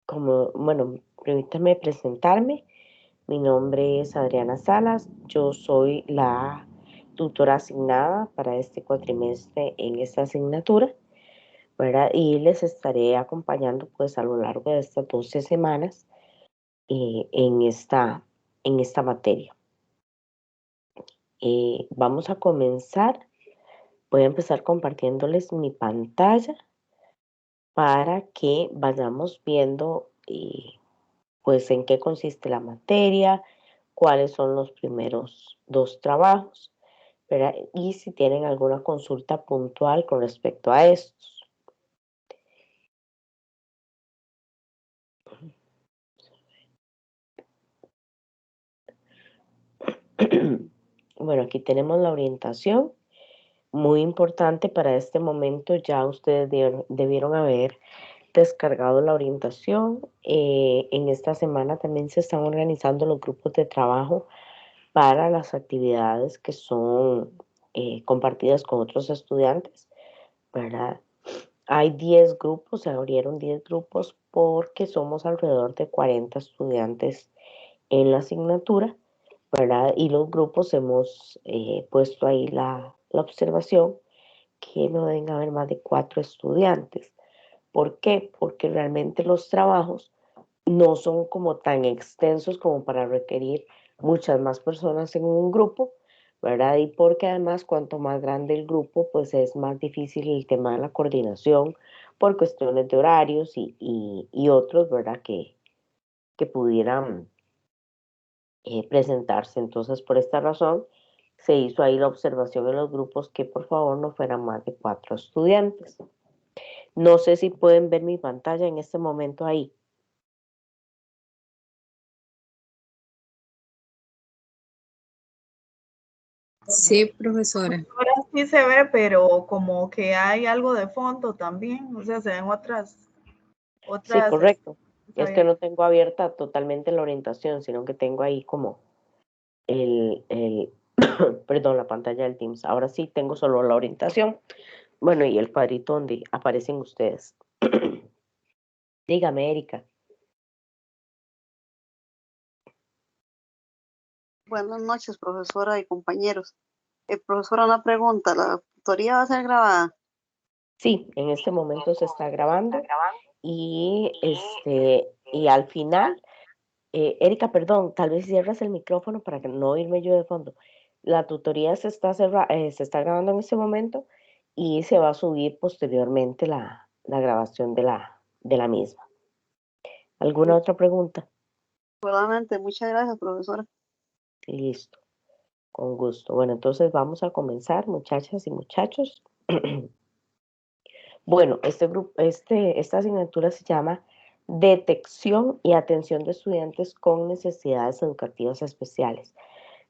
Bueno, permítame presentarme. Mi nombre es Adriana Salas. Yo soy la tutora asignada para este cuatrimestre en esta asignatura, ¿verdad? Y les estaré acompañando pues a lo largo de estas 12 semanas en esta materia. Vamos a comenzar. Voy a empezar compartiéndoles mi pantalla para que vayamos viendo pues en qué consiste la materia, cuáles son los primeros dos trabajos, ¿verdad? Y si tienen alguna consulta puntual con respecto a estos. Bueno, aquí tenemos la orientación, muy importante para este momento. Ya ustedes debieron haber descargado la orientación. En esta semana también se están organizando los grupos de trabajo para las actividades que son compartidas con otros estudiantes, ¿verdad? Hay 10 grupos, se abrieron 10 grupos porque somos alrededor de 40 estudiantes en la asignatura, ¿verdad? Y los grupos hemos puesto ahí la observación que no deben haber más de 4 estudiantes. ¿Por qué? Porque realmente los trabajos no son como tan extensos como para requerir muchas más personas en un grupo, ¿verdad? Y porque además cuanto más grande el grupo, pues es más difícil el tema de la coordinación por cuestiones de horarios y otros, ¿verdad? Que pudieran presentarse. Entonces, por esta razón, se hizo ahí la observación en los grupos que por favor no fueran más de 4 estudiantes. No sé si pueden ver mi pantalla en este momento ahí. Sí, profesora. Ahora sí se ve, pero como que hay algo de fondo también, o sea, se ven Sí, otras, correcto. está Es que bien. no tengo abierta totalmente la orientación, sino que tengo ahí como perdón, la pantalla del Teams. Ahora sí tengo solo la orientación. Bueno, y el cuadrito donde aparecen ustedes. Dígame, Erika. Buenas noches, profesora y compañeros. Profesora, una pregunta. ¿La tutoría va a ser grabada? Sí, en este momento se está grabando y al final, Erika, perdón, tal vez cierras el micrófono para que no oírme yo de fondo. La tutoría se está grabando en este momento y se va a subir posteriormente la grabación de la misma. ¿Alguna otra pregunta? Solamente, muchas gracias, profesora. Listo, con gusto. Bueno, entonces vamos a comenzar, muchachas y muchachos. Bueno, esta asignatura se llama Detección y Atención de Estudiantes con Necesidades Educativas Especiales.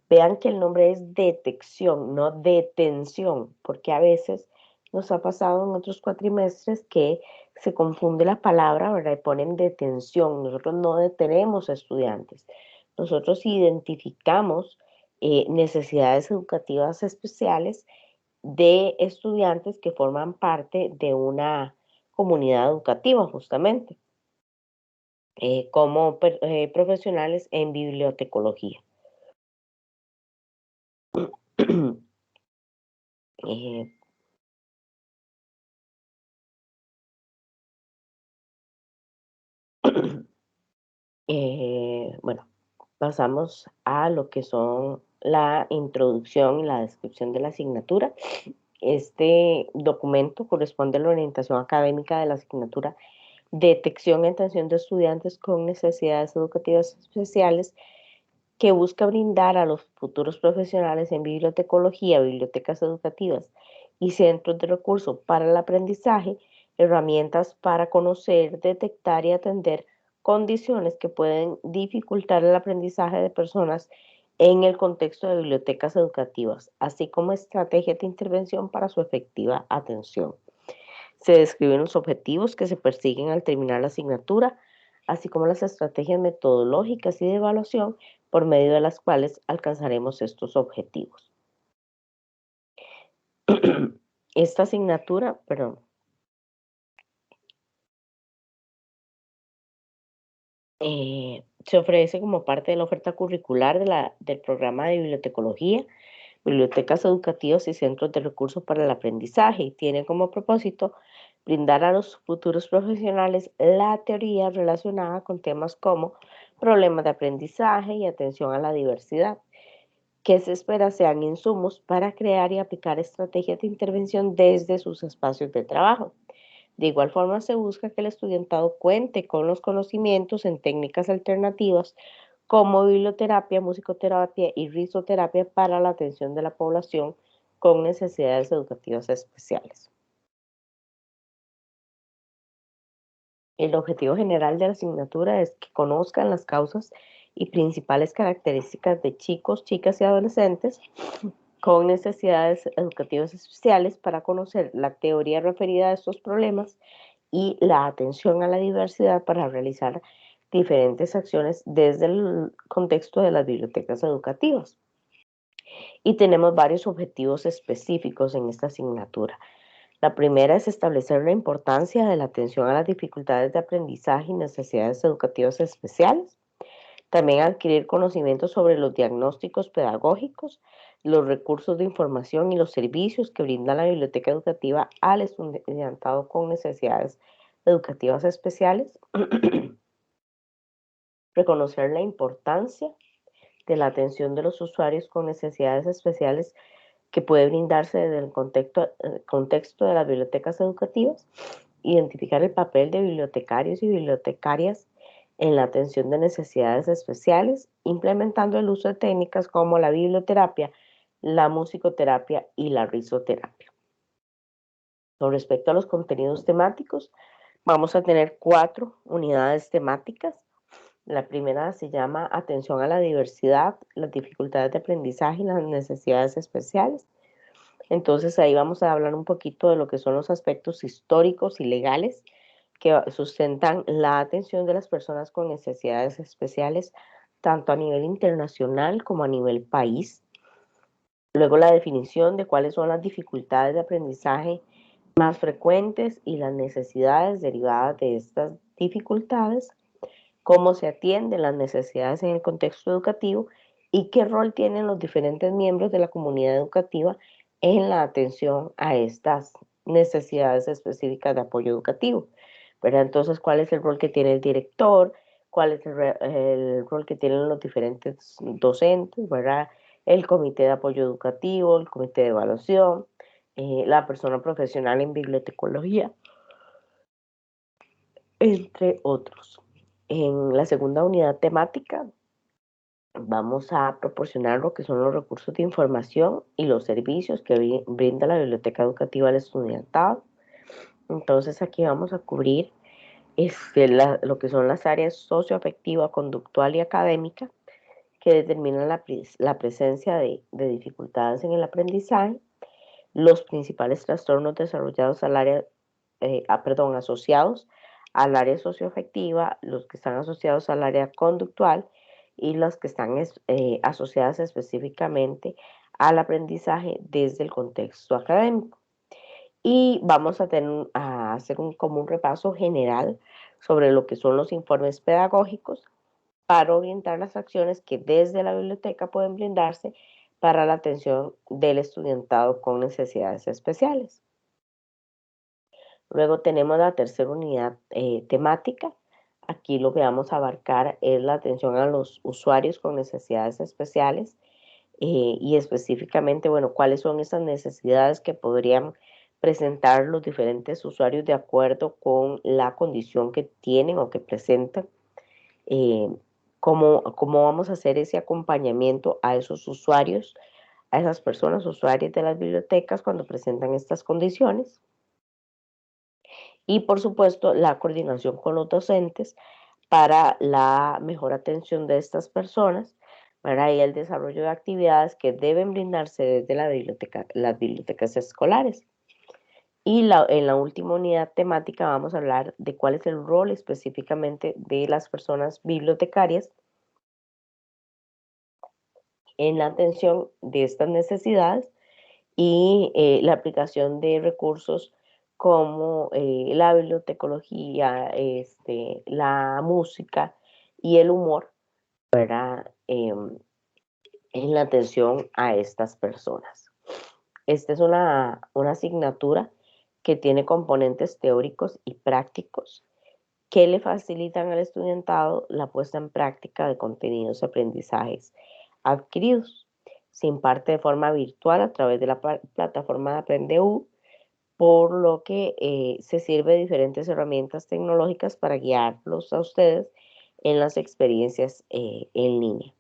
Vean que el nombre es detección, no detención, porque a veces nos ha pasado en otros cuatrimestres que se confunde la palabra, ¿verdad? Y ponen detención. Nosotros no detenemos a estudiantes. Nosotros identificamos necesidades educativas especiales de estudiantes que forman parte de una comunidad educativa, justamente, como profesionales en bibliotecología. Eh, bueno, pasamos a lo que son la introducción y la descripción de la asignatura. Este documento corresponde a la orientación académica de la asignatura Detección y Atención de Estudiantes con Necesidades Educativas Especiales, que busca brindar a los futuros profesionales en bibliotecología, bibliotecas educativas y centros de recursos para el aprendizaje, herramientas para conocer, detectar y atender condiciones que pueden dificultar el aprendizaje de personas en el contexto de bibliotecas educativas, así como estrategias de intervención para su efectiva atención. Se describen los objetivos que se persiguen al terminar la asignatura, así como las estrategias metodológicas y de evaluación por medio de las cuales alcanzaremos estos objetivos. Esta asignatura, perdón, Se ofrece como parte de la oferta curricular del programa de bibliotecología, bibliotecas educativas y centros de recursos para el aprendizaje, y tiene como propósito brindar a los futuros profesionales la teoría relacionada con temas como problemas de aprendizaje y atención a la diversidad, que se espera sean insumos para crear y aplicar estrategias de intervención desde sus espacios de trabajo. De igual forma, se busca que el estudiantado cuente con los conocimientos en técnicas alternativas como biblioterapia, musicoterapia y risoterapia para la atención de la población con necesidades educativas especiales. El objetivo general de la asignatura es que conozcan las causas y principales características de chicos, chicas y adolescentes con necesidades educativas especiales para conocer la teoría referida a estos problemas y la atención a la diversidad para realizar diferentes acciones desde el contexto de las bibliotecas educativas. Y tenemos varios objetivos específicos en esta asignatura. La primera es establecer la importancia de la atención a las dificultades de aprendizaje y necesidades educativas especiales. También adquirir conocimientos sobre los diagnósticos pedagógicos, los recursos de información y los servicios que brinda la biblioteca educativa al estudiantado con necesidades educativas especiales. Reconocer la importancia de la atención de los usuarios con necesidades especiales que puede brindarse desde el contexto de las bibliotecas educativas. Identificar el papel de bibliotecarios y bibliotecarias en la atención de necesidades especiales, implementando el uso de técnicas como la biblioterapia, la musicoterapia y la risoterapia. Con respecto a los contenidos temáticos, vamos a tener 4 unidades temáticas. La primera se llama Atención a la diversidad, las dificultades de aprendizaje y las necesidades especiales. Entonces ahí vamos a hablar un poquito de lo que son los aspectos históricos y legales que sustentan la atención de las personas con necesidades especiales, tanto a nivel internacional como a nivel país. Luego la definición de cuáles son las dificultades de aprendizaje más frecuentes y las necesidades derivadas de estas dificultades, cómo se atienden las necesidades en el contexto educativo y qué rol tienen los diferentes miembros de la comunidad educativa en la atención a estas necesidades específicas de apoyo educativo. ¿Verdad? Entonces, ¿cuál es el rol que tiene el director? ¿Cuál es el rol que tienen los diferentes docentes? ¿Verdad? El comité de apoyo educativo, el comité de evaluación, la persona profesional en bibliotecología, entre otros. En la segunda unidad temática vamos a proporcionar lo que son los recursos de información y los servicios que brinda la biblioteca educativa al estudiantado. Entonces aquí vamos a cubrir lo que son las áreas socioafectiva, conductual y académica que determinan la presencia de dificultades en el aprendizaje, los principales trastornos desarrollados asociados al área socioafectiva, los que están asociados al área conductual y las que están asociadas específicamente al aprendizaje desde el contexto académico. Y vamos a hacer como un repaso general sobre lo que son los informes pedagógicos para orientar las acciones que desde la biblioteca pueden brindarse para la atención del estudiantado con necesidades especiales. Luego tenemos la tercera unidad temática. Aquí lo que vamos a abarcar es la atención a los usuarios con necesidades especiales y específicamente, bueno, cuáles son esas necesidades que podrían presentar los diferentes usuarios de acuerdo con la condición que tienen o que presentan. Cómo vamos a hacer ese acompañamiento a esos usuarios, a esas personas usuarias de las bibliotecas cuando presentan estas condiciones. Y por supuesto, la coordinación con los docentes para la mejor atención de estas personas, para el desarrollo de actividades que deben brindarse desde las bibliotecas escolares. Y en la última unidad temática vamos a hablar de cuál es el rol específicamente de las personas bibliotecarias en la atención de estas necesidades y la aplicación de recursos como la bibliotecología, la música y el humor, ¿verdad? En la atención a estas personas. Esta es una asignatura que tiene componentes teóricos y prácticos que le facilitan al estudiantado la puesta en práctica de contenidos y aprendizajes adquiridos. Se imparte de forma virtual a través de la plataforma de Aprendeu, por lo que se sirve de diferentes herramientas tecnológicas para guiarlos a ustedes en las experiencias en línea.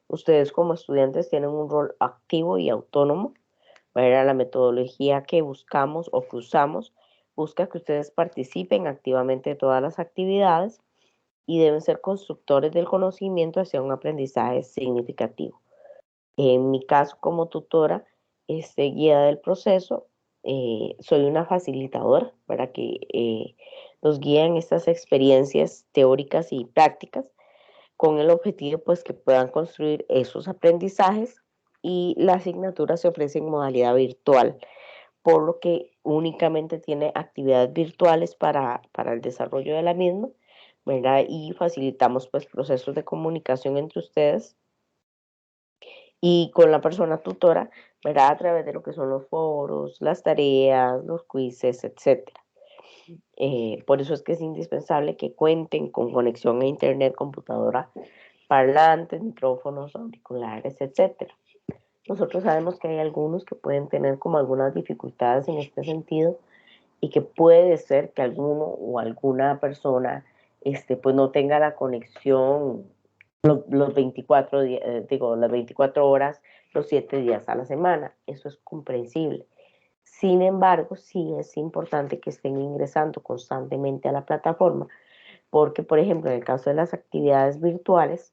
Ustedes como estudiantes tienen un rol activo y autónomo. ¿Verdad? La metodología que buscamos o que usamos busca que ustedes participen activamente de todas las actividades y deben ser constructores del conocimiento hacia un aprendizaje significativo. En mi caso como tutora, guía del proceso, soy una facilitadora para que nos guíen estas experiencias teóricas y prácticas con el objetivo pues que puedan construir esos aprendizajes, y la asignatura se ofrece en modalidad virtual, por lo que únicamente tiene actividades virtuales para el desarrollo de la misma, ¿verdad? Y facilitamos pues procesos de comunicación entre ustedes y con la persona tutora, ¿verdad? A través de lo que son los foros, las tareas, los quizzes, etcétera. Por eso es que es indispensable que cuenten con conexión a internet, computadora, parlantes, micrófonos, auriculares, etcétera. Nosotros sabemos que hay algunos que pueden tener como algunas dificultades en este sentido y que puede ser que alguno o alguna persona pues no tenga la conexión los 24 días, las 24 horas, los 7 días a la semana. Eso es comprensible. Sin embargo, sí es importante que estén ingresando constantemente a la plataforma, porque, por ejemplo, en el caso de las actividades virtuales,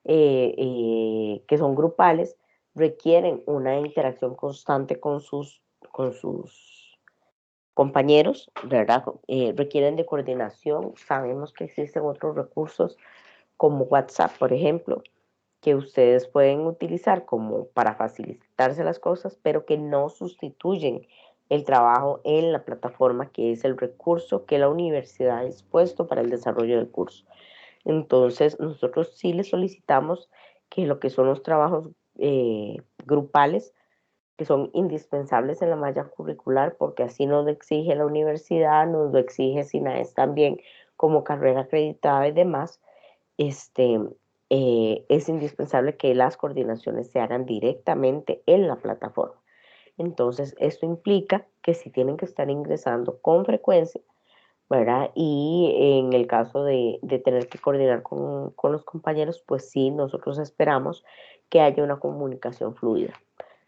que son grupales, requieren una interacción constante con sus compañeros, ¿verdad? Requieren de coordinación. Sabemos que existen otros recursos como WhatsApp, por ejemplo, que ustedes pueden utilizar como para facilitarse las cosas, pero que no sustituyen el trabajo en la plataforma, que es el recurso que la universidad ha dispuesto para el desarrollo del curso. Entonces, nosotros sí les solicitamos que lo que son los trabajos grupales, que son indispensables en la malla curricular, porque así nos lo exige la universidad, nos lo exige SINAES también como carrera acreditada y demás. Es indispensable que las coordinaciones se hagan directamente en la plataforma. Entonces, esto implica que si tienen que estar ingresando con frecuencia, ¿verdad? Y en el caso de tener que coordinar con los compañeros, pues sí, nosotros esperamos que haya una comunicación fluida.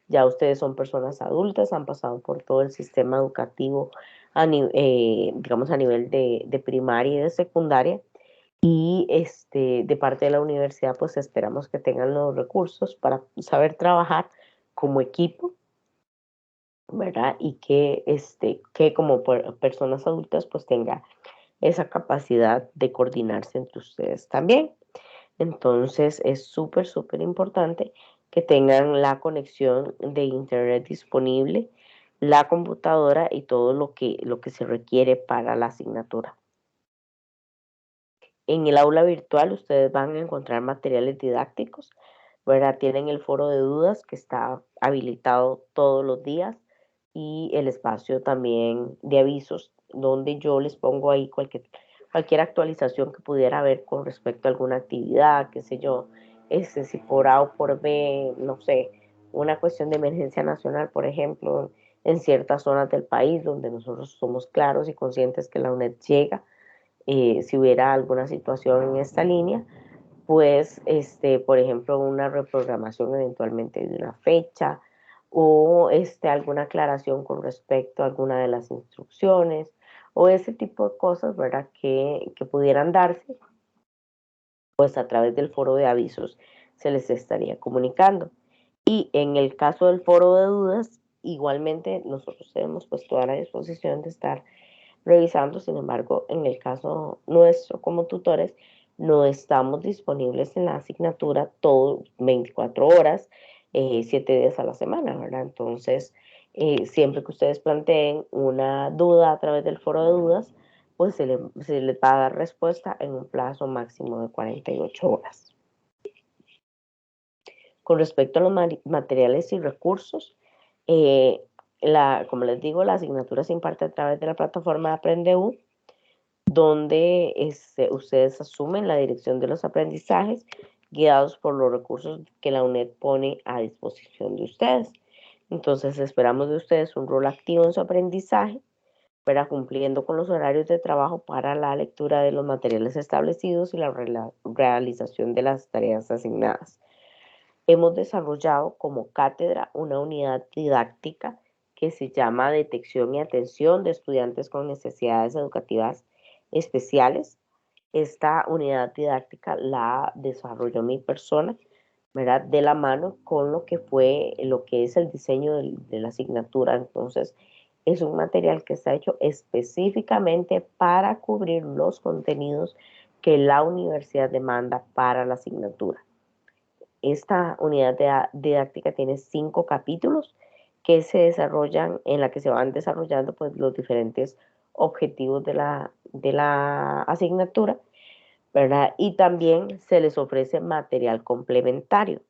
Ya ustedes son personas adultas, han pasado por todo el sistema educativo, digamos a nivel de primaria y de secundaria, y de parte de la universidad, pues esperamos que tengan los recursos para saber trabajar como equipo, ¿verdad? Y que como personas adultas, pues tenga esa capacidad de coordinarse entre ustedes también. Entonces es súper, súper importante que tengan la conexión de internet disponible, la computadora y todo lo que se requiere para la asignatura. En el aula virtual ustedes van a encontrar materiales didácticos, ¿verdad? Tienen el foro de dudas que está habilitado todos los días, y el espacio también de avisos, donde yo les pongo ahí cualquier actualización que pudiera haber con respecto a alguna actividad, qué sé yo, si por A o por B, no sé, una cuestión de emergencia nacional, por ejemplo, en ciertas zonas del país donde nosotros somos claros y conscientes que la UNED llega. Si hubiera alguna situación en esta línea, pues, por ejemplo, una reprogramación eventualmente de una fecha, o alguna aclaración con respecto a alguna de las instrucciones, o ese tipo de cosas, ¿verdad? Que pudieran darse, pues a través del foro de avisos se les estaría comunicando. Y en el caso del foro de dudas, igualmente nosotros tenemos pues toda la disposición de estar revisando. Sin embargo, en el caso nuestro como tutores, no estamos disponibles en la asignatura todo 24 horas, 7 días a la semana, ¿verdad? Entonces, siempre que ustedes planteen una duda a través del foro de dudas, pues se les va a dar respuesta en un plazo máximo de 48 horas. Con respecto a los materiales y recursos, como les digo, la asignatura se imparte a través de la plataforma de AprendeU, donde ustedes asumen la dirección de los aprendizajes guiados por los recursos que la UNED pone a disposición de ustedes. Entonces, esperamos de ustedes un rol activo en su aprendizaje, pero cumpliendo con los horarios de trabajo para la lectura de los materiales establecidos y la realización de las tareas asignadas. Hemos desarrollado como cátedra una unidad didáctica que se llama Detección y Atención de Estudiantes con Necesidades Educativas Especiales. Esta unidad didáctica la desarrolló mi persona, ¿verdad? De la mano con lo que es el diseño de la asignatura. Entonces, es un material que está hecho específicamente para cubrir los contenidos que la universidad demanda para la asignatura. Esta unidad didáctica tiene 5 capítulos que se desarrollan, en la que se van desarrollando pues, los diferentes objetivos de la asignatura, ¿verdad? Y también se les ofrece material complementario.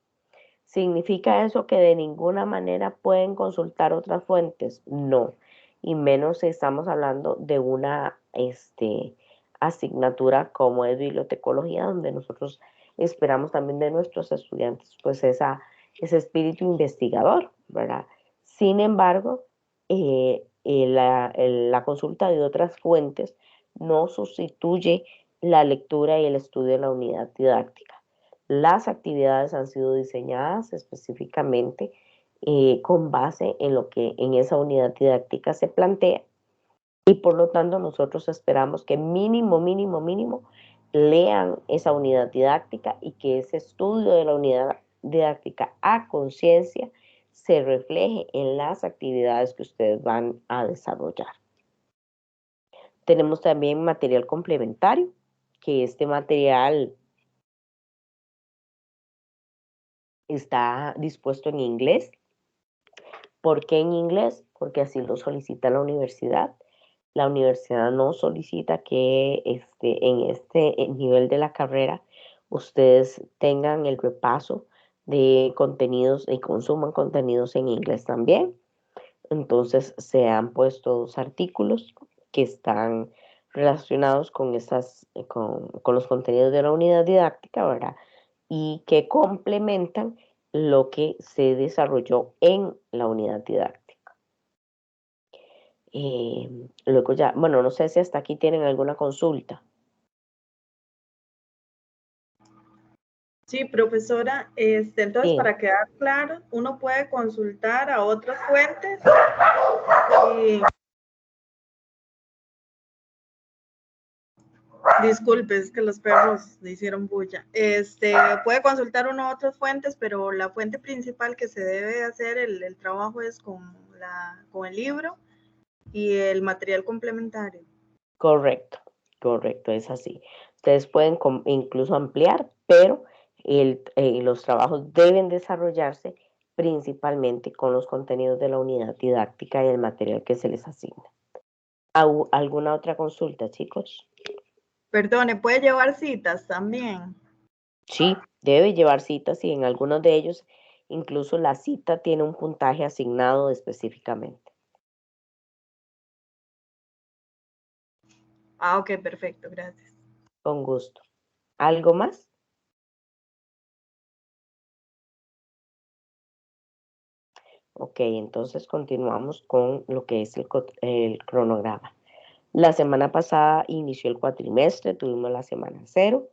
¿Significa eso que de ninguna manera pueden consultar otras fuentes? No, y menos si estamos hablando de una asignatura como es bibliotecología, donde nosotros esperamos también de nuestros estudiantes pues ese espíritu investigador, ¿verdad? Sin embargo, la consulta de otras fuentes no sustituye la lectura y el estudio de la unidad didáctica. Las actividades han sido diseñadas específicamente con base en lo que en esa unidad didáctica se plantea, y por lo tanto nosotros esperamos que mínimo lean esa unidad didáctica y que ese estudio de la unidad didáctica a conciencia se refleje en las actividades que ustedes van a desarrollar. Tenemos también material complementario, que este material está dispuesto en inglés. ¿Por qué en inglés? Porque así lo solicita la universidad. La universidad no solicita que en este nivel de la carrera ustedes tengan el repaso de contenidos y consuman contenidos en inglés también. Entonces se han puesto 2 artículos que están relacionados con los contenidos de la unidad didáctica, ¿verdad? Y que complementan lo que se desarrolló en la unidad didáctica. Luego ya, bueno, no sé si hasta aquí tienen alguna consulta. Sí, profesora, entonces Sí. para quedar claro, uno puede consultar a otras fuentes y disculpe, es que los perros le hicieron bulla. Puede consultar uno a otras fuentes, pero la fuente principal que se debe hacer el trabajo es con el libro y el material complementario. Correcto, es así. Ustedes pueden incluso ampliar, pero los trabajos deben desarrollarse principalmente con los contenidos de la unidad didáctica y el material que se les asigna. ¿Alguna otra consulta, chicos? Perdone, ¿puede llevar citas también? Sí, debe llevar citas y en algunos de ellos incluso la cita tiene un puntaje asignado específicamente. Ah, ok, perfecto, gracias. Con gusto. ¿Algo más? Ok, entonces continuamos con lo que es el cronograma. La semana pasada inició el cuatrimestre, tuvimos la semana 0.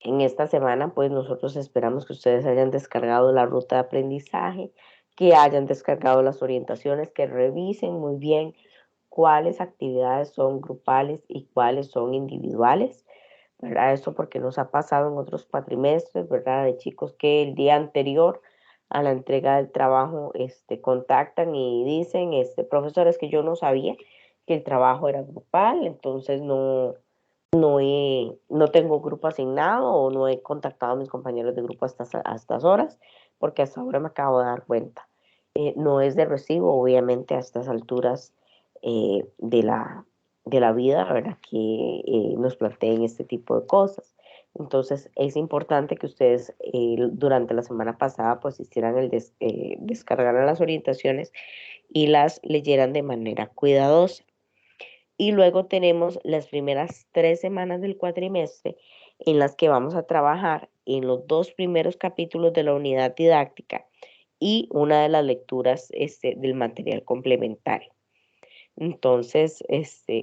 En esta semana, pues nosotros esperamos que ustedes hayan descargado la ruta de aprendizaje, que hayan descargado las orientaciones, que revisen muy bien cuáles actividades son grupales y cuáles son individuales, ¿verdad? Eso porque nos ha pasado en otros cuatrimestres, ¿verdad? De chicos que el día anterior a la entrega del trabajo contactan y dicen, profesor, es que yo no sabía que el trabajo era grupal, entonces no tengo grupo asignado o no he contactado a mis compañeros de grupo a estas horas, porque hasta ahora me acabo de dar cuenta. No es de recibo, obviamente, a estas alturas de la vida, ¿verdad? Que nos planteen este tipo de cosas. Entonces es importante que ustedes durante la semana pasada pues hicieran descargaran las orientaciones y las leyeran de manera cuidadosa. Y luego tenemos las primeras 3 semanas del cuatrimestre en las que vamos a trabajar en los 2 primeros capítulos de la unidad didáctica y una de las lecturas del material complementario. Entonces,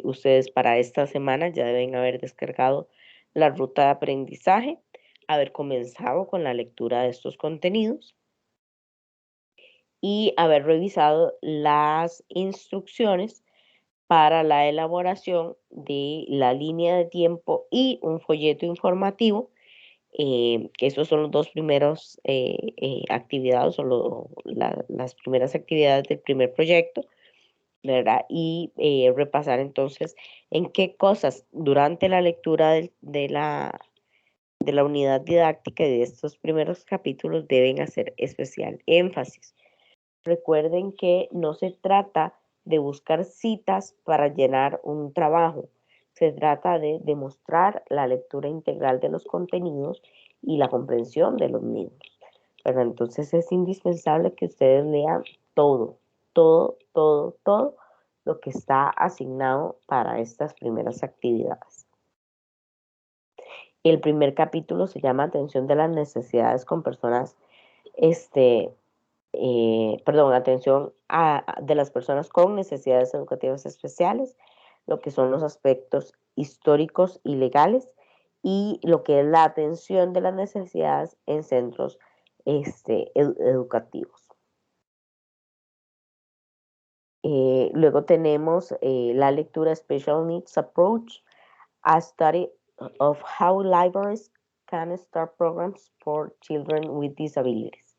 ustedes para esta semana ya deben haber descargado la ruta de aprendizaje, haber comenzado con la lectura de estos contenidos y haber revisado las instrucciones para la elaboración de la línea de tiempo y un folleto informativo, que esos son los 2 primeros actividades o las primeras actividades del primer proyecto, ¿verdad? Y repasar entonces en qué cosas durante la lectura de la unidad didáctica y de estos primeros capítulos deben hacer especial énfasis. Recuerden que no se trata de buscar citas para llenar un trabajo, se trata de demostrar la lectura integral de los contenidos y la comprensión de los mismos. Pero entonces es indispensable que ustedes lean todo, todo, todo, todo lo que está asignado para estas primeras actividades. El primer capítulo se llama Atención de las necesidades con personas, atención de las personas con necesidades educativas especiales, lo que son los aspectos históricos y legales y lo que es la atención de las necesidades en centros educativos. Luego tenemos la lectura Special Needs Approach, a study of how libraries can start programs for children with disabilities.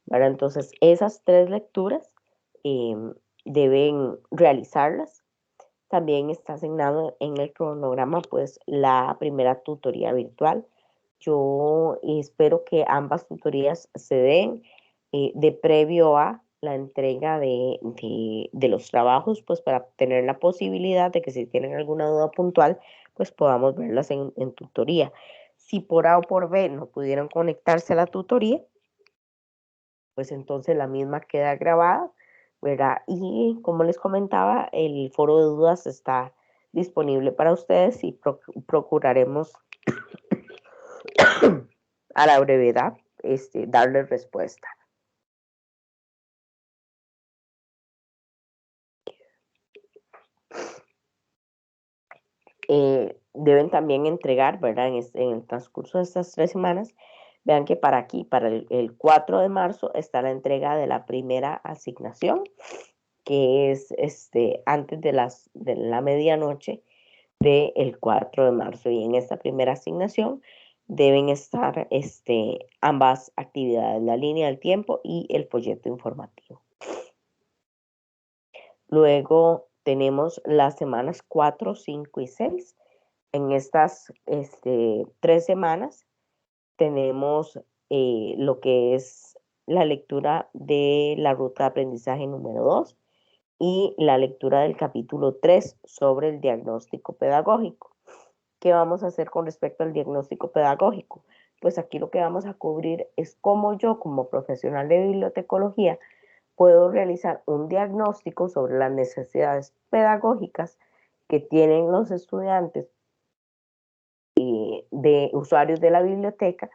¿Verdad? Entonces, esas 3 lecturas deben realizarlas. También está asignado en el cronograma pues la primera tutoría virtual. Yo espero que ambas tutorías se den de previo a la entrega de los trabajos, pues para tener la posibilidad de que si tienen alguna duda puntual, pues podamos verlas en tutoría. Si por A o por B no pudieron conectarse a la tutoría, pues entonces la misma queda grabada, ¿verdad? Y como les comentaba, el foro de dudas está disponible para ustedes y procuraremos a la brevedad darles respuesta. Deben también entregar, ¿verdad? En el transcurso de estas 3 semanas, vean que para el 4 de marzo está la entrega de la primera asignación, que es antes de la medianoche del 4 de marzo. Y en esta primera asignación deben estar ambas actividades, la línea del tiempo y el folleto informativo. Luego tenemos las semanas 4, 5 y 6. En estas 3 semanas tenemos lo que es la lectura de la ruta de aprendizaje número 2 y la lectura del capítulo 3 sobre el diagnóstico pedagógico. ¿Qué vamos a hacer con respecto al diagnóstico pedagógico? Pues aquí lo que vamos a cubrir es cómo yo, como profesional de bibliotecología, puedo realizar un diagnóstico sobre las necesidades pedagógicas que tienen los estudiantes de usuarios de la biblioteca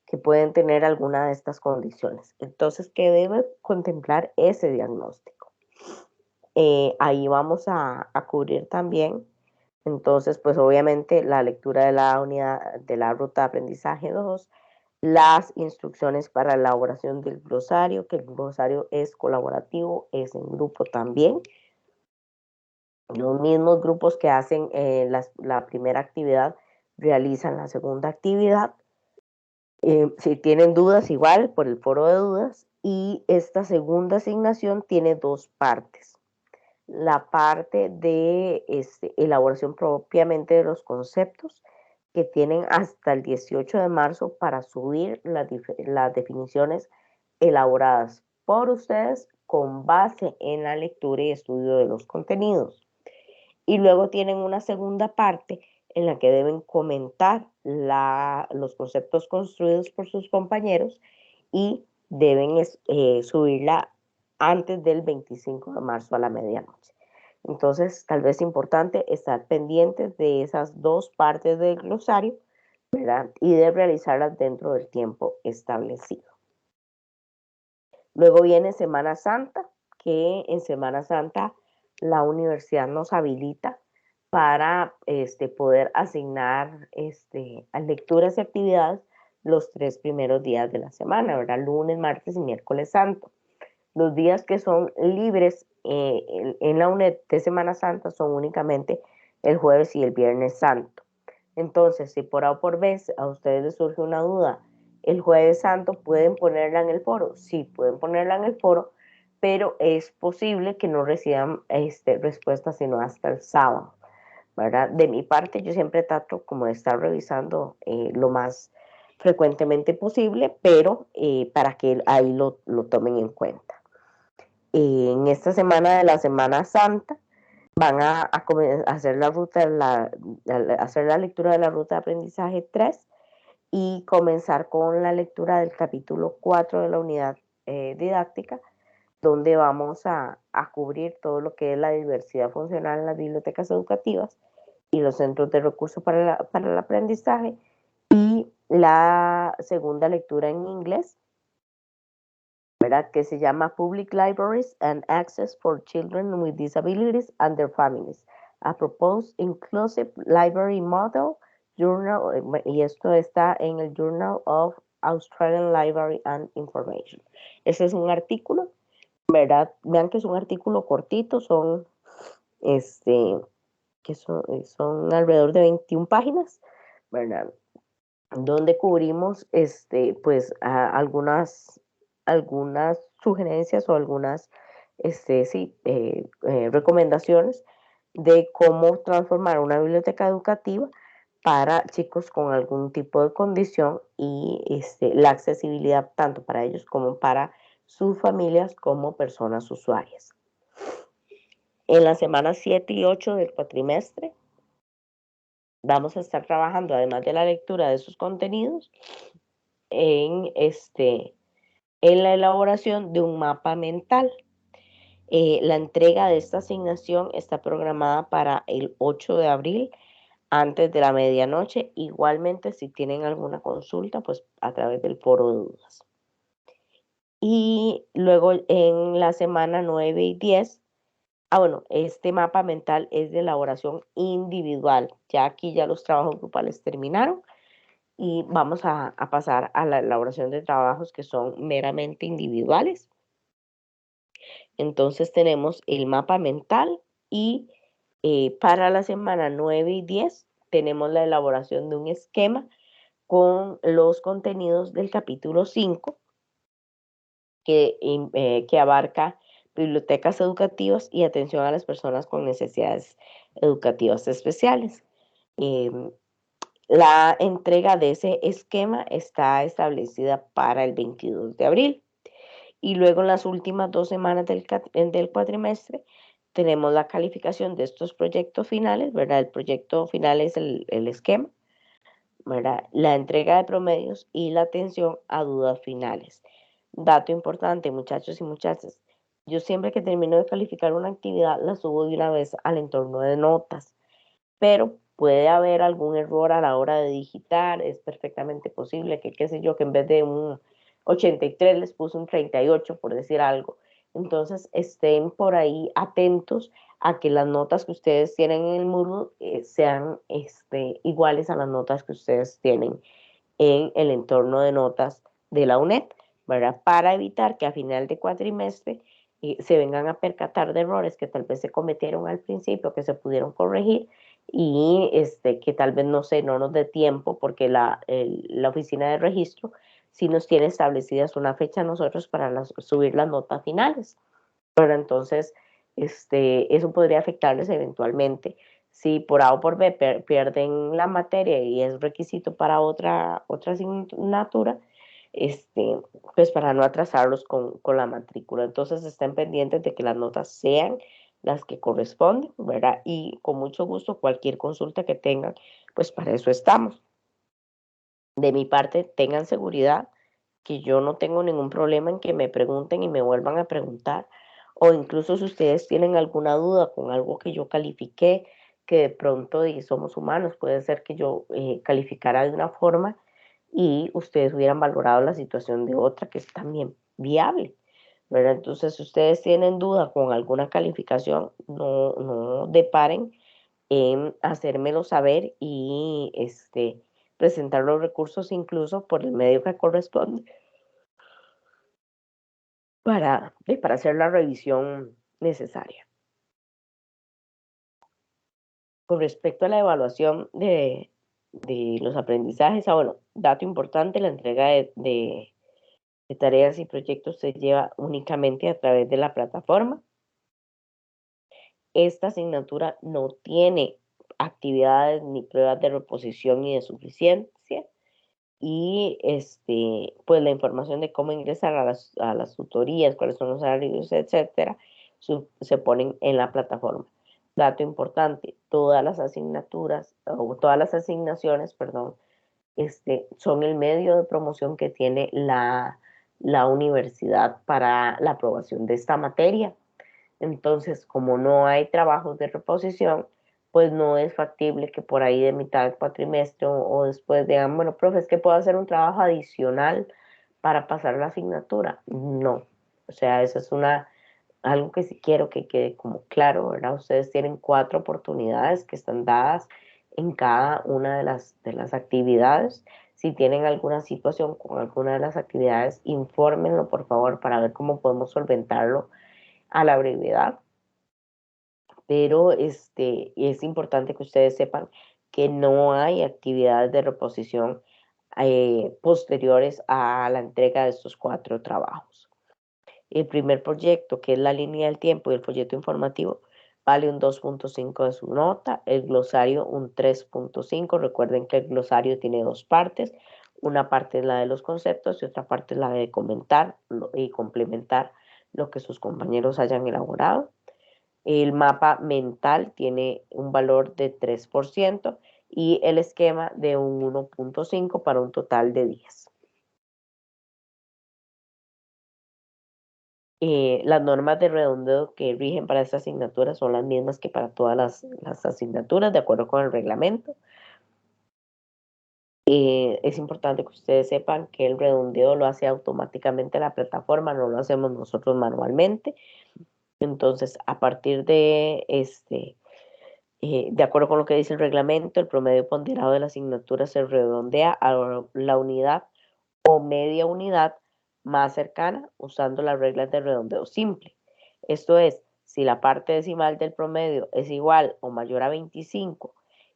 que pueden tener alguna de estas condiciones. Entonces, ¿qué debe contemplar ese diagnóstico? Ahí vamos a cubrir también, entonces, pues obviamente la lectura de la unidad de la ruta de aprendizaje 2, las instrucciones para la elaboración del glosario, que el glosario es colaborativo, es en grupo también. Los mismos grupos que hacen la primera actividad realizan la segunda actividad. Si tienen dudas, igual por el foro de dudas. Y esta segunda asignación tiene 2 partes. La parte de elaboración propiamente de los conceptos, que tienen hasta el 18 de marzo para subir las definiciones elaboradas por ustedes con base en la lectura y estudio de los contenidos. y luego tienen una segunda parte en la que deben comentar los conceptos construidos por sus compañeros y deben subirla antes del 25 de marzo a la medianoche. Entonces, tal vez es importante estar pendientes de esas dos partes del glosario, ¿verdad? Y de realizarlas dentro del tiempo establecido. Luego viene Semana Santa, que en Semana Santa la universidad nos habilita para poder asignar a lecturas y actividades los 3 primeros días de la semana, ¿verdad? Lunes, martes y miércoles santo. Los días que son libres en la UNED de Semana Santa son únicamente el jueves y el viernes santo. Entonces, si por A o por B a ustedes les surge una duda, el jueves santo, ¿pueden ponerla en el foro? Sí, pueden ponerla en el foro, pero es posible que no reciban respuesta sino hasta el sábado, ¿verdad? De mi parte, yo siempre trato como de estar revisando lo más frecuentemente posible, pero para que ahí lo tomen en cuenta. En esta semana de la Semana Santa van a hacer hacer la lectura de la ruta de aprendizaje 3 y comenzar con la lectura del capítulo 4 de la unidad didáctica, donde vamos a cubrir todo lo que es la diversidad funcional en las bibliotecas educativas y los centros de recursos para el aprendizaje, y la segunda lectura en inglés, ¿verdad? Que se llama Public Libraries and Access for Children with Disabilities and Their Families, a Proposed Inclusive Library Model Journal, y esto está en el Journal of Australian Library and Information. Ese es un artículo, ¿verdad? Vean que es un artículo cortito, son son alrededor de 21 páginas, ¿verdad? Donde cubrimos pues algunas sugerencias o algunas recomendaciones de cómo transformar una biblioteca educativa para chicos con algún tipo de condición y la accesibilidad tanto para ellos como para sus familias como personas usuarias. En las semanas 7 y 8 del cuatrimestre vamos a estar trabajando, además de la lectura de sus contenidos, en la elaboración de un mapa mental. La entrega de esta asignación está programada para el 8 de abril, antes de la medianoche. Igualmente, si tienen alguna consulta, pues a través del foro de dudas. Y luego en la semana 9 y 10, este mapa mental es de elaboración individual. Ya aquí ya los trabajos grupales terminaron y vamos a pasar a la elaboración de trabajos que son meramente individuales. Entonces tenemos el mapa mental y para la semana 9 y 10 tenemos la elaboración de un esquema con los contenidos del capítulo 5 que abarca bibliotecas educativas y atención a las personas con necesidades educativas especiales. La entrega de ese esquema está establecida para el 22 de abril. Y luego en las últimas 2 semanas del cuatrimestre tenemos la calificación de estos proyectos finales, ¿verdad? El proyecto final es el esquema, ¿verdad? La entrega de promedios y la atención a dudas finales. Dato importante, muchachos y muchachas, yo siempre que termino de calificar una actividad la subo de una vez al entorno de notas, pero puede haber algún error a la hora de digitar. Es perfectamente posible que, qué sé yo, que en vez de un 83 les puse un 38, por decir algo. Entonces estén por ahí atentos a que las notas que ustedes tienen en el Moodle sean iguales a las notas que ustedes tienen en el entorno de notas de la UNED, ¿verdad? Para evitar que a final de cuatrimestre se vengan a percatar de errores que tal vez se cometieron al principio, que se pudieron corregir y que tal vez no nos dé tiempo, porque la oficina de registro sí nos tiene establecidas una fecha a nosotros para subir las notas finales. Pero entonces, eso podría afectarles eventualmente. Si por A o por B pierden la materia y es requisito para otra asignatura, pues para no atrasarlos con la matrícula. Entonces estén pendientes de que las notas sean las que corresponden, ¿verdad? Y con mucho gusto, cualquier consulta que tengan, pues para eso estamos. De mi parte, tengan seguridad que yo no tengo ningún problema en que me pregunten y me vuelvan a preguntar, o incluso si ustedes tienen alguna duda con algo que yo califiqué, que de pronto y somos humanos, puede ser que yo calificara de una forma y ustedes hubieran valorado la situación de otra que es también viable, ¿verdad? Entonces, si ustedes tienen duda con alguna calificación, no deparen en hacérmelo saber y presentar los recursos incluso por el medio que corresponde para hacer la revisión necesaria. Con respecto a la evaluación de los aprendizajes, bueno, dato importante, la entrega de tareas y proyectos se lleva únicamente a través de la plataforma. Esta asignatura no tiene actividades ni pruebas de reposición ni de suficiencia. Y pues la información de cómo ingresar a las tutorías, cuáles son los horarios, etcétera, se ponen en la plataforma. Dato importante, todas las asignaturas o todas las asignaciones, perdón, son el medio de promoción que tiene la universidad para la aprobación de esta materia. Entonces, como no hay trabajos de reposición, pues no es factible que por ahí de mitad del cuatrimestre o después digan, bueno, profe, es que puedo hacer un trabajo adicional para pasar la asignatura. No, o sea, eso es algo que sí quiero que quede como claro, ¿verdad? Ustedes tienen 4 oportunidades que están dadas en cada una de las actividades. Si tienen alguna situación con alguna de las actividades, infórmenlo, por favor, para ver cómo podemos solventarlo a la brevedad, pero es importante que ustedes sepan que no hay actividades de reposición posteriores a la entrega de estos 4 trabajos. El primer proyecto, que es la línea del tiempo y el folleto informativo, vale un 2.5 de su nota, el glosario un 3.5. Recuerden que el glosario tiene 2 partes, una parte es la de los conceptos y otra parte es la de comentar y complementar lo que sus compañeros hayan elaborado. El mapa mental tiene un valor de 3% y el esquema de un 1.5 para un total de 10. Las normas de redondeo que rigen para esta asignatura son las mismas que para todas las asignaturas, de acuerdo con el reglamento. Es importante que ustedes sepan que el redondeo lo hace automáticamente la plataforma, no lo hacemos nosotros manualmente. Entonces, a partir de de acuerdo con lo que dice el reglamento, el promedio ponderado de la asignatura se redondea a la unidad o media unidad más cercana usando las reglas de redondeo simple. Esto es, si la parte decimal del promedio es igual o mayor a 25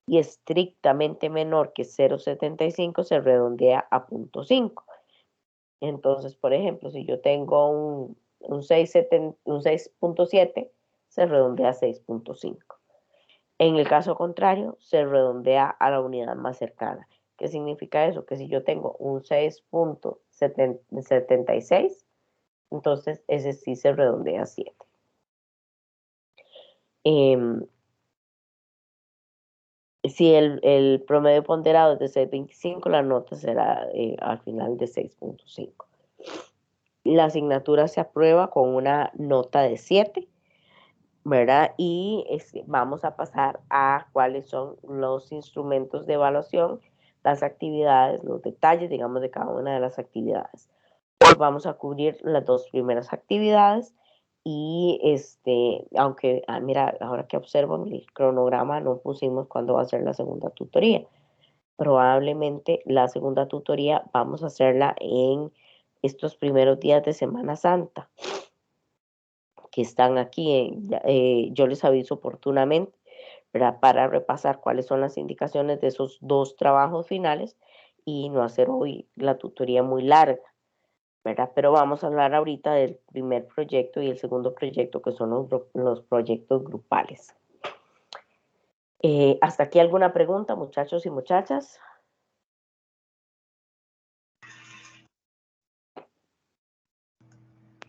y estrictamente menor que 0.75, se redondea a 0.5. Entonces, por ejemplo, si yo tengo un 6.7, se redondea a 6.5. En el caso contrario, se redondea a la unidad más cercana. ¿Qué significa eso? Que si yo tengo un 6.76, entonces ese sí se redondea a 7. Si el promedio ponderado es de 6.25, la nota será al final de 6.5. La asignatura se aprueba con una nota de 7. ¿Verdad? Y vamos a pasar a cuáles son los instrumentos de evaluación, las actividades, los detalles, digamos, de cada una de las actividades. Hoy vamos a cubrir las 2 primeras actividades y aunque, mira, ahora que observo en el cronograma no pusimos cuándo va a ser la segunda tutoría. Probablemente la segunda tutoría vamos a hacerla en estos primeros días de Semana Santa, que están aquí, yo les aviso oportunamente, ¿verdad? Para repasar cuáles son las indicaciones de esos 2 trabajos finales y no hacer hoy la tutoría muy larga, ¿verdad? Pero vamos a hablar ahorita del primer proyecto y el segundo proyecto, que son los proyectos grupales. ¿Hasta aquí alguna pregunta, muchachos y muchachas?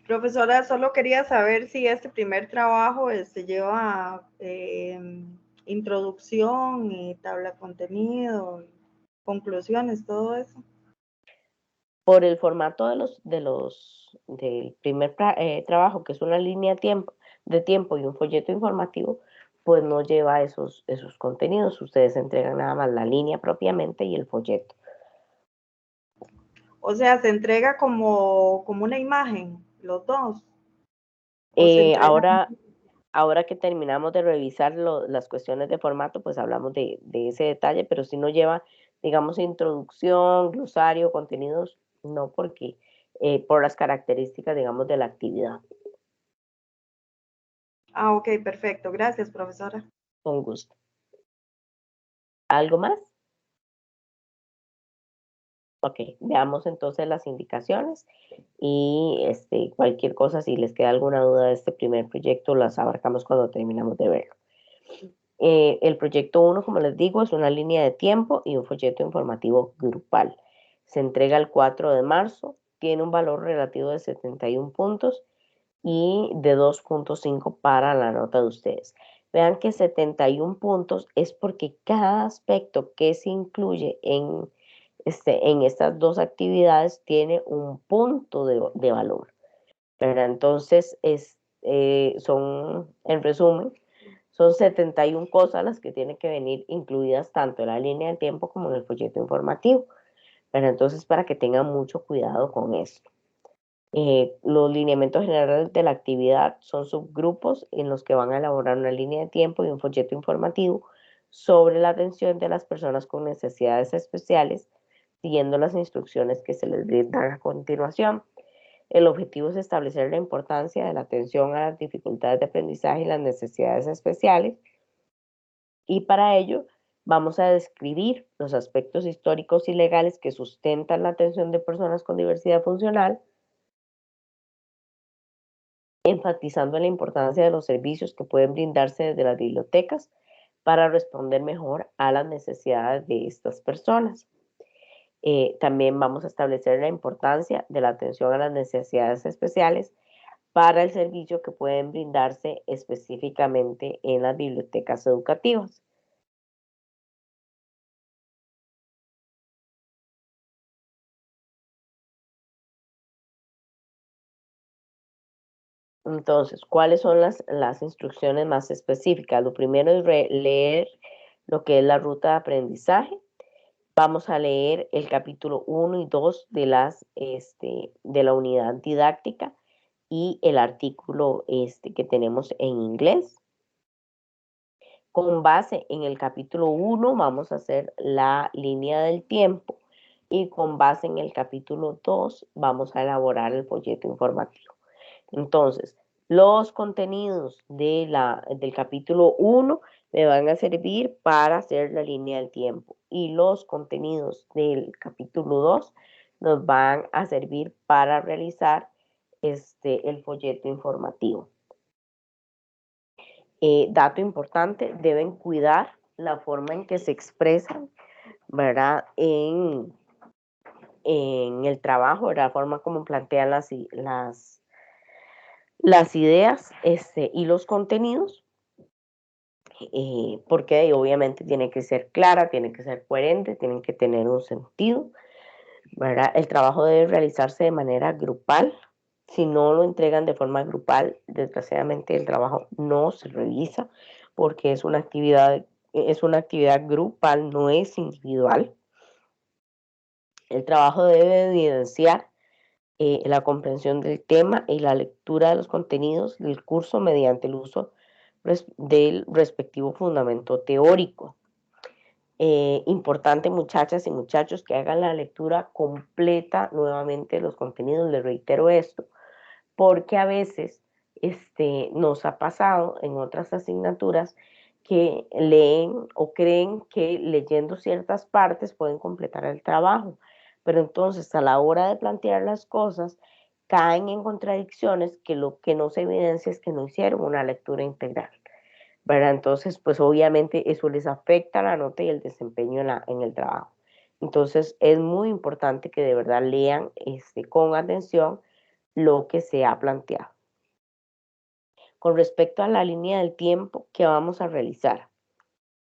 Profesora, solo quería saber si este primer trabajo lleva introducción, tabla de contenido, conclusiones, todo eso. Por el formato del primer trabajo, que es una línea de tiempo y un folleto informativo, pues no lleva esos contenidos. Ustedes entregan nada más la línea propiamente y el folleto. O sea, se entrega como una imagen, los dos. ¿O se entrega? Ahora que terminamos de revisar las cuestiones de formato, pues hablamos de ese detalle, pero si no lleva, digamos, introducción, glosario, contenidos, no, porque por las características, digamos, de la actividad. Ah, ok, perfecto. Gracias, profesora. Con gusto. ¿Algo más? Ok, veamos entonces las indicaciones y cualquier cosa, si les queda alguna duda de este primer proyecto, las abarcamos cuando terminamos de verlo. El proyecto 1, como les digo, es una línea de tiempo y un folleto informativo grupal. Se entrega el 4 de marzo, tiene un valor relativo de 71 puntos y de 2.5 para la nota de ustedes. Vean que 71 puntos es porque cada aspecto que se incluye en estas dos actividades tiene un punto de valor. ¿Verdad? Entonces, en resumen, son 71 cosas las que tienen que venir incluidas tanto en la línea de tiempo como en el folleto informativo. Pero entonces, para que tengan mucho cuidado con esto. Los lineamientos generales de la actividad son subgrupos en los que van a elaborar una línea de tiempo y un folleto informativo sobre la atención de las personas con necesidades especiales, siguiendo las instrucciones que se les brindan a continuación. El objetivo es establecer la importancia de la atención a las dificultades de aprendizaje y las necesidades especiales, y para ello vamos a describir los aspectos históricos y legales que sustentan la atención de personas con diversidad funcional, enfatizando la importancia de los servicios que pueden brindarse desde las bibliotecas para responder mejor a las necesidades de estas personas. También vamos a establecer la importancia de la atención a las necesidades especiales para el servicio que pueden brindarse específicamente en las bibliotecas educativas. Entonces, ¿cuáles son las instrucciones más específicas? Lo primero es leer lo que es la ruta de aprendizaje. Vamos a leer el capítulo 1 y 2 de la unidad didáctica y el artículo que tenemos en inglés. Con base en el capítulo 1 vamos a hacer la línea del tiempo y con base en el capítulo 2 vamos a elaborar el folleto informativo. Entonces, los contenidos del capítulo 1 me van a servir para hacer la línea del tiempo y los contenidos del capítulo 2 nos van a servir para realizar el folleto informativo. Dato importante, deben cuidar la forma en que se expresan, ¿verdad? En el trabajo, ¿verdad? La forma como plantean las ideas y los contenidos, porque obviamente tiene que ser clara, tiene que ser coherente, tienen que tener un sentido, ¿verdad? El trabajo debe realizarse de manera grupal. Si no lo entregan de forma grupal, desgraciadamente el trabajo no se revisa porque es una actividad grupal, no es individual. El trabajo debe evidenciar la comprensión del tema y la lectura de los contenidos del curso mediante el uso del respectivo fundamento teórico. Importante, muchachas y muchachos, que hagan la lectura completa nuevamente de los contenidos. Les reitero esto, porque a veces nos ha pasado en otras asignaturas que leen o creen que leyendo ciertas partes pueden completar el trabajo, pero entonces a la hora de plantear las cosas caen en contradicciones que lo que no se evidencia es que no hicieron una lectura integral, ¿verdad? Entonces, pues obviamente eso les afecta la nota y el desempeño en el trabajo. Entonces, es muy importante que de verdad lean con atención lo que se ha planteado. Con respecto a la línea del tiempo que vamos a realizar,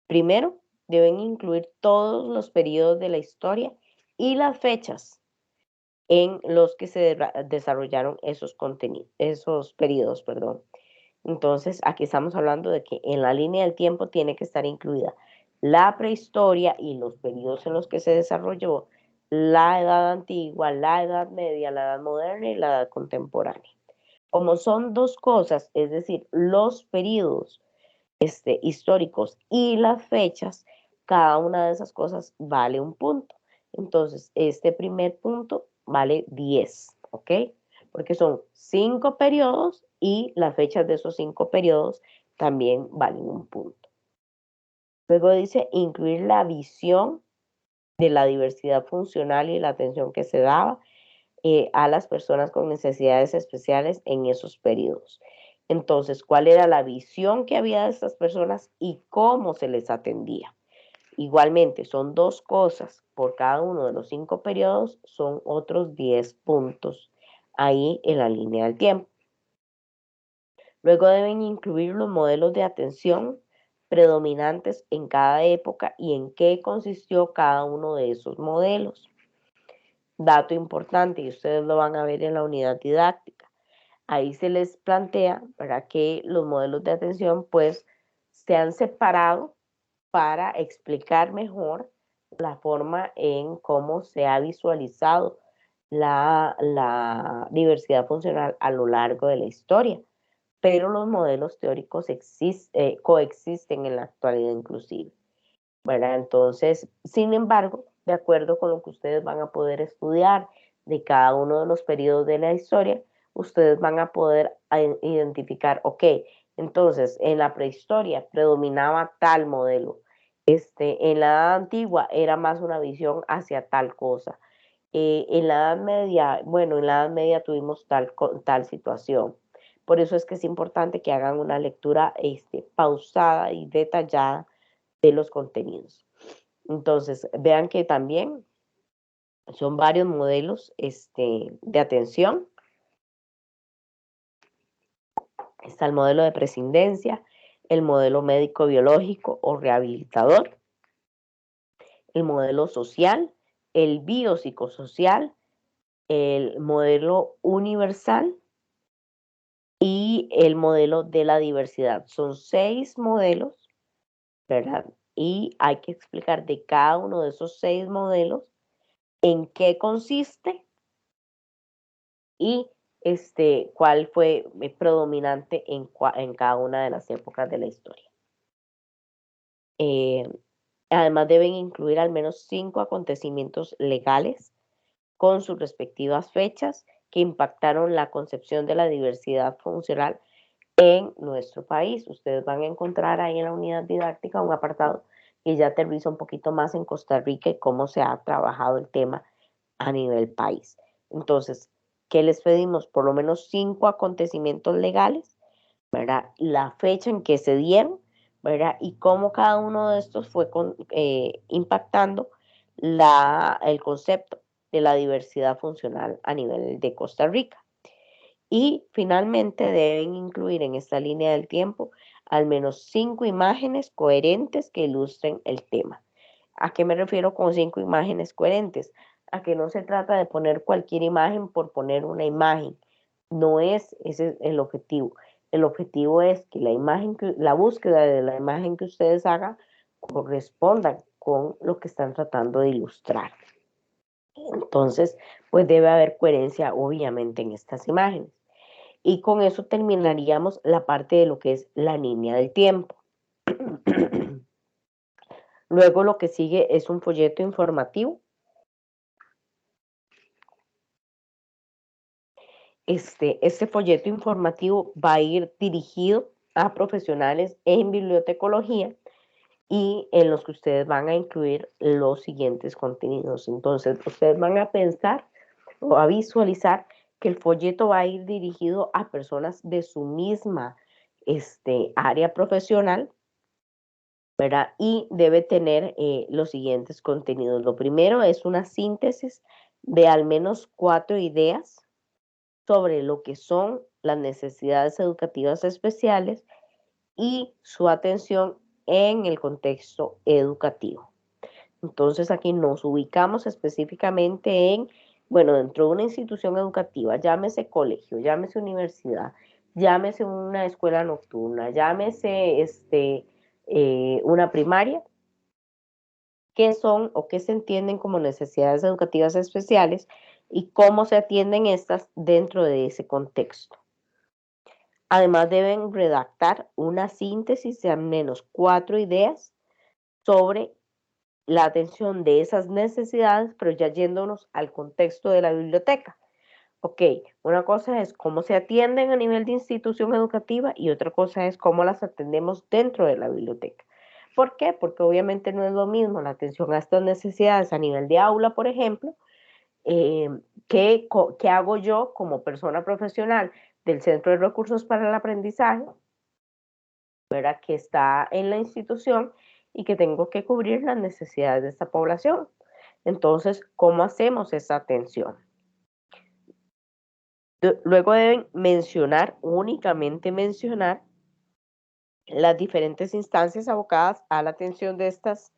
primero deben incluir todos los periodos de la historia y las fechas en los que se desarrollaron esos periodos, perdón. Entonces, aquí estamos hablando de que en la línea del tiempo tiene que estar incluida la prehistoria y los periodos en los que se desarrolló la edad antigua, la edad media, la edad moderna y la edad contemporánea. Como son dos cosas, es decir, los periodos históricos y las fechas, cada una de esas cosas vale un punto. Entonces, este primer punto vale 10, ¿ok? Porque son 5 periodos y las fechas de esos 5 periodos también valen un punto. Luego dice incluir la visión de la diversidad funcional y la atención que se daba a las personas con necesidades especiales en esos periodos. Entonces, ¿cuál era la visión que había de estas personas y cómo se les atendía? Igualmente, son dos cosas por cada uno de los 5 periodos, son otros 10 puntos ahí en la línea del tiempo. Luego deben incluir los modelos de atención predominantes en cada época y en qué consistió cada uno de esos modelos. Dato importante, y ustedes lo van a ver en la unidad didáctica. Ahí se les plantea para que los modelos de atención pues se han separado para explicar mejor la forma en cómo se ha visualizado la diversidad funcional a lo largo de la historia. Pero los modelos teóricos coexisten en la actualidad inclusive, ¿verdad? Entonces, sin embargo, de acuerdo con lo que ustedes van a poder estudiar de cada uno de los periodos de la historia, ustedes van a poder identificar, ok, entonces en la prehistoria predominaba tal modelo, en la edad antigua era más una visión hacia tal cosa, en la edad media, bueno, en la edad media tuvimos tal situación. Por eso es que es importante que hagan una lectura pausada y detallada de los contenidos. Entonces, vean que también son varios modelos de atención. Está el modelo de prescindencia, el modelo médico-biológico o rehabilitador, el modelo social, el biopsicosocial, el modelo universal y el modelo de la diversidad. Son 6 modelos, ¿verdad? Y hay que explicar de cada uno de esos 6 modelos en qué consiste y cuál fue predominante en cada una de las épocas de la historia. Además deben incluir al menos 5 acontecimientos legales con sus respectivas fechas que impactaron la concepción de la diversidad funcional en nuestro país. Ustedes van a encontrar ahí en la unidad didáctica un apartado que ya aterriza un poquito más en Costa Rica y cómo se ha trabajado el tema a nivel país. Entonces, ¿qué les pedimos? Por lo menos 5 acontecimientos legales, ¿verdad? La fecha en que se dieron, ¿verdad? Y cómo cada uno de estos fue impactando el concepto de la diversidad funcional a nivel de Costa Rica. Y finalmente deben incluir en esta línea del tiempo al menos 5 imágenes coherentes que ilustren el tema. ¿A qué me refiero con 5 imágenes coherentes? A que no se trata de poner cualquier imagen por poner una imagen. No es ese el objetivo. El objetivo es que la búsqueda de la imagen que ustedes hagan corresponda con lo que están tratando de ilustrar. Entonces, pues debe haber coherencia obviamente en estas imágenes. Y con eso terminaríamos la parte de lo que es la línea del tiempo. Luego lo que sigue es un folleto informativo. Este folleto informativo va a ir dirigido a profesionales en bibliotecología y en los que ustedes van a incluir los siguientes contenidos. Entonces, ustedes van a pensar o a visualizar que el folleto va a ir dirigido a personas de su misma área profesional, ¿verdad? Y debe tener los siguientes contenidos. Lo primero es una síntesis de al menos 4 ideas sobre lo que son las necesidades educativas especiales y su atención en el contexto educativo. Entonces aquí nos ubicamos específicamente en, bueno, dentro de una institución educativa, llámese colegio, llámese universidad, llámese una escuela nocturna, llámese una primaria, qué son o qué se entienden como necesidades educativas especiales y cómo se atienden estas dentro de ese contexto. Además, deben redactar una síntesis de al menos 4 ideas sobre la atención de esas necesidades, pero ya yéndonos al contexto de la biblioteca. Ok, una cosa es cómo se atienden a nivel de institución educativa y otra cosa es cómo las atendemos dentro de la biblioteca. ¿Por qué? Porque obviamente no es lo mismo la atención a estas necesidades a nivel de aula, por ejemplo, ¿qué hago yo como persona profesional del Centro de Recursos para el Aprendizaje, ¿verdad? Que está en la institución y que tengo que cubrir las necesidades de esta población? Entonces, ¿cómo hacemos esa atención? Luego deben únicamente mencionar las diferentes instancias abocadas a la atención de estas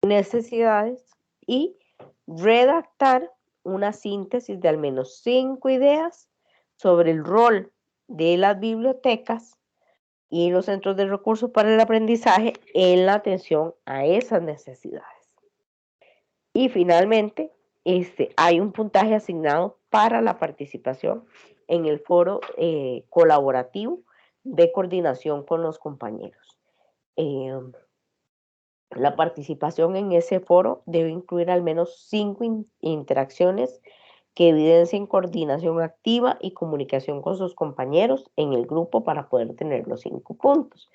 necesidades y redactar una síntesis de al menos 5 ideas sobre el rol de las bibliotecas y los centros de recursos para el aprendizaje en la atención a esas necesidades. Y finalmente, hay un puntaje asignado para la participación en el foro colaborativo de coordinación con los compañeros. La participación en ese foro debe incluir al menos 5 interacciones que evidencien coordinación activa y comunicación con sus compañeros en el grupo para poder tener los 5 puntos.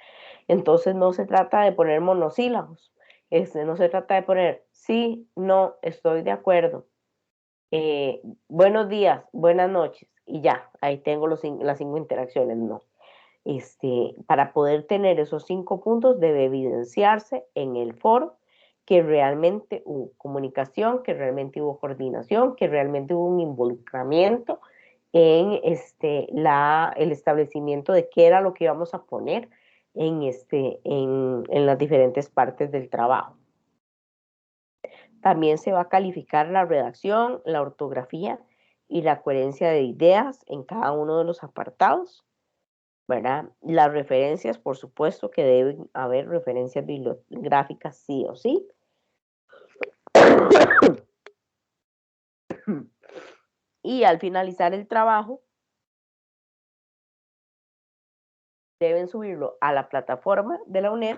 Entonces no se trata de poner monosílabos, no se trata de poner sí, no, estoy de acuerdo, buenos días, buenas noches y ya, ahí tengo las 5 interacciones, no. Para poder tener esos 5 puntos debe evidenciarse en el foro que realmente hubo comunicación, que realmente hubo coordinación, que realmente hubo un involucramiento en el establecimiento de qué era lo que íbamos a poner en las diferentes partes del trabajo. También se va a calificar la redacción, la ortografía y la coherencia de ideas en cada uno de los apartados, ¿verdad? Las referencias, por supuesto que deben haber referencias bibliográficas sí o sí. Y al finalizar el trabajo, deben subirlo a la plataforma de la UNED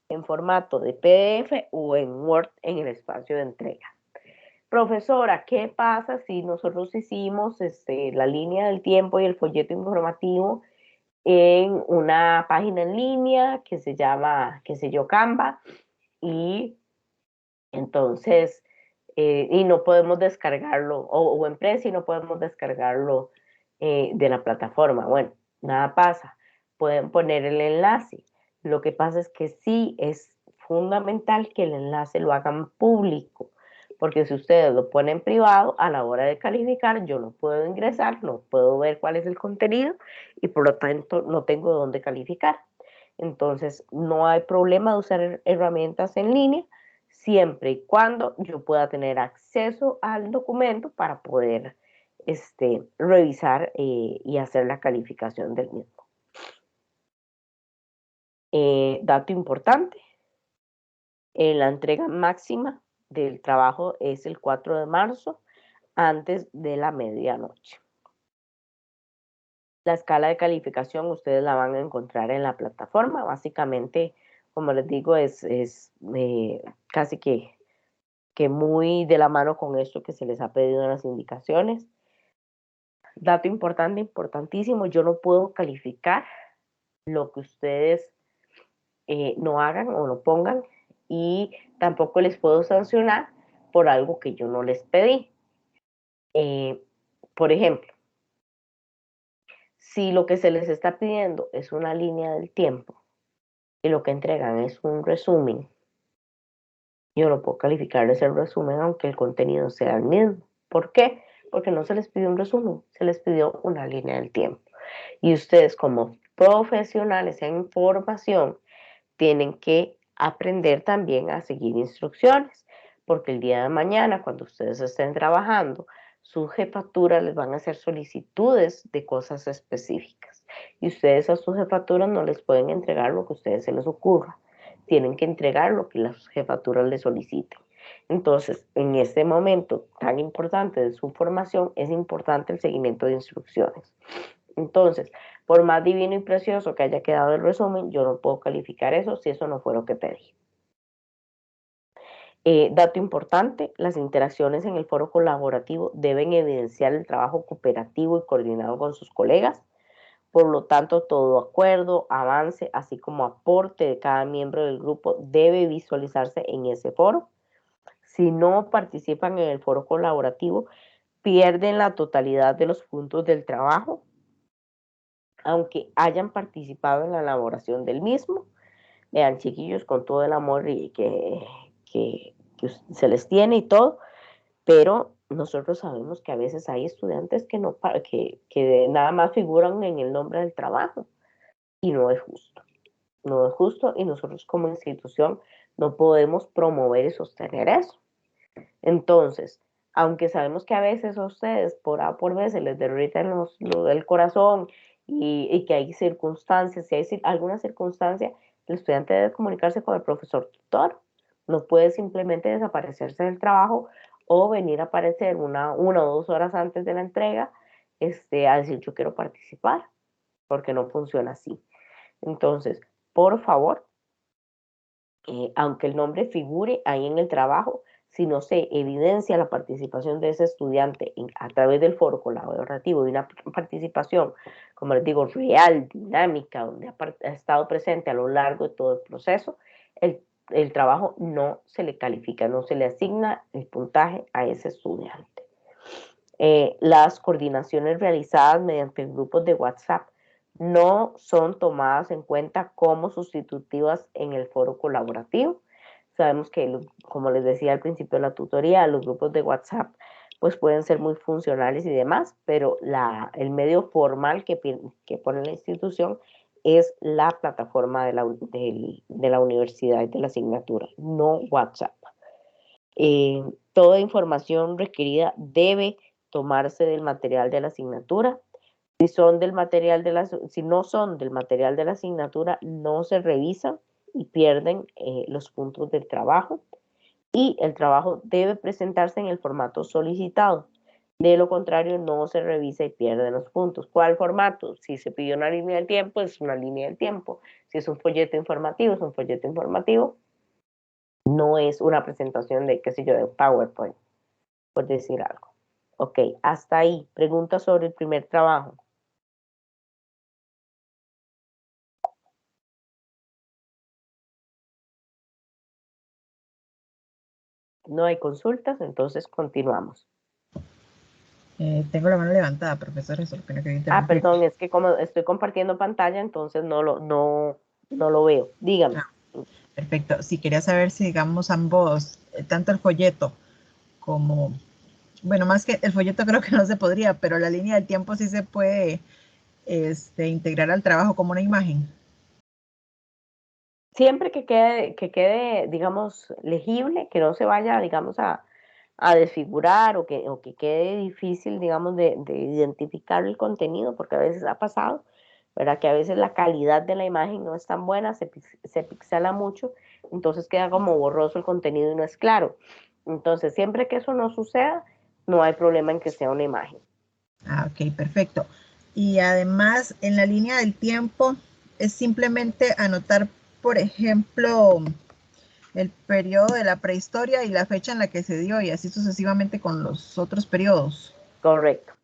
en formato de PDF o en Word en el espacio de entrega. Profesora, ¿qué pasa si nosotros hicimos la línea del tiempo y el folleto informativo en una página en línea que se llama, qué sé yo, Canva, y entonces, y no podemos descargarlo, o en Prezi no podemos descargarlo de la plataforma? Bueno, nada pasa, pueden poner el enlace. Lo que pasa es que sí es fundamental que el enlace lo hagan público, porque si ustedes lo ponen privado, a la hora de calificar, yo no puedo ingresar, no puedo ver cuál es el contenido y por lo tanto no tengo dónde calificar. Entonces, no hay problema de usar herramientas en línea, siempre y cuando yo pueda tener acceso al documento para poder revisar y hacer la calificación del mismo. Dato importante, la entrega máxima del trabajo es el 4 de marzo antes de la medianoche. La escala de calificación ustedes la van a encontrar en la plataforma. Básicamente, como les digo, es casi que muy de la mano con esto que se les ha pedido en las indicaciones. Dato importante, importantísimo, yo no puedo calificar lo que ustedes no hagan o no pongan y tampoco les puedo sancionar por algo que yo no les pedí. Por ejemplo, si lo que se les está pidiendo es una línea del tiempo y lo que entregan es un resumen, yo no puedo calificar ese resumen aunque el contenido sea el mismo. ¿Por qué? porque no se les pidió un resumen, se les pidió una línea del tiempo. Y ustedes como profesionales en formación tienen que aprender también a seguir instrucciones, porque el día de mañana, cuando ustedes estén trabajando, sus jefaturas les van a hacer solicitudes de cosas específicas. Y ustedes a sus jefaturas no les pueden entregar lo que a ustedes se les ocurra. Tienen que entregar lo que las jefaturas les soliciten. Entonces, en este momento tan importante de su formación, es importante el seguimiento de instrucciones. Entonces, por más divino y precioso que haya quedado el resumen, yo no puedo calificar eso si eso no fue lo que pedí. Dato importante, las interacciones en el foro colaborativo deben evidenciar el trabajo cooperativo y coordinado con sus colegas. Por lo tanto, todo acuerdo, avance, así como aporte de cada miembro del grupo debe visualizarse en ese foro. Si no participan en el foro colaborativo, pierden la totalidad de los puntos del trabajo, aunque hayan participado en la elaboración del mismo. Vean, chiquillos, con todo el amor que se les tiene y todo, pero nosotros sabemos que a veces hay estudiantes que nada más figuran en el nombre del trabajo y no es justo. No es justo y nosotros como institución no podemos promover y sostener eso. Entonces, aunque sabemos que a veces a ustedes por A por B se les derrita el corazón y que hay circunstancias, si hay alguna circunstancia, el estudiante debe comunicarse con el profesor tutor. No puede simplemente desaparecerse del trabajo o venir a aparecer una o 2 horas antes de la entrega a decir yo quiero participar, porque no funciona así. Entonces, por favor, aunque el nombre figure ahí en el trabajo, si no se evidencia la participación de ese estudiante a través del foro colaborativo y una participación, como les digo, real, dinámica, donde ha estado presente a lo largo de todo el proceso, el trabajo no se le califica, no se le asigna el puntaje a ese estudiante. Las coordinaciones realizadas mediante grupos de WhatsApp no son tomadas en cuenta como sustitutivas en el foro colaborativo. Sabemos que, como les decía al principio de la tutoría, los grupos de WhatsApp pues pueden ser muy funcionales y demás, pero el medio formal que pone la institución es la plataforma de la universidad y de la asignatura, no WhatsApp. Toda información requerida debe tomarse del material de la asignatura. Si no son del material de la asignatura, no se revisan y pierden los puntos del trabajo. Y el trabajo debe presentarse en el formato solicitado. De lo contrario, no se revisa y pierden los puntos. ¿Cuál formato? Si se pidió una línea del tiempo, es una línea del tiempo. Si es un folleto informativo, es un folleto informativo. No es una presentación de, qué sé yo, de PowerPoint, por decir algo. Ok, hasta ahí. Pregunta sobre el primer trabajo. No hay consultas, entonces continuamos. Tengo la mano levantada, profesor. Eso es lo que perdón, es que como estoy compartiendo pantalla, entonces no lo veo. Dígame. Perfecto. Sí, quería saber si, digamos, ambos, tanto el folleto como, bueno, más que el folleto creo que no se podría, pero la línea del tiempo sí se puede integrar al trabajo como una imagen. Siempre que quede, digamos, legible, que no se vaya, digamos, a desfigurar o que quede difícil, digamos, de identificar el contenido, porque a veces ha pasado, ¿verdad? Que a veces la calidad de la imagen no es tan buena, se pixela mucho, entonces queda como borroso el contenido y no es claro. Entonces, siempre que eso no suceda, no hay problema en que sea una imagen. Ok, perfecto. Y además, en la línea del tiempo, es simplemente anotar, por ejemplo, el periodo de la prehistoria y la fecha en la que se dio, y así sucesivamente con los otros periodos. Correcto.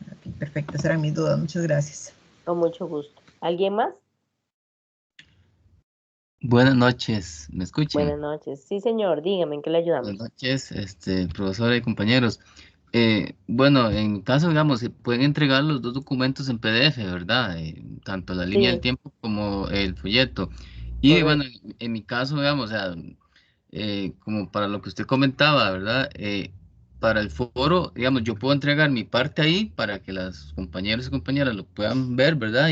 Ok, perfecto, esas eran mis dudas. Muchas gracias. Con mucho gusto. ¿Alguien más? Buenas noches, ¿me escuchan? Buenas noches. Sí, señor, dígame, ¿en qué le ayudamos? Buenas noches, profesora y compañeros. Bueno, en caso, digamos, se pueden entregar los dos documentos en PDF, ¿verdad? Tanto la línea del tiempo como el folleto. Y bueno, en mi caso, digamos, o sea, como para lo que usted comentaba, ¿verdad? para el foro, digamos, yo puedo entregar mi parte ahí para que las compañeros y compañeras lo puedan ver, ¿verdad?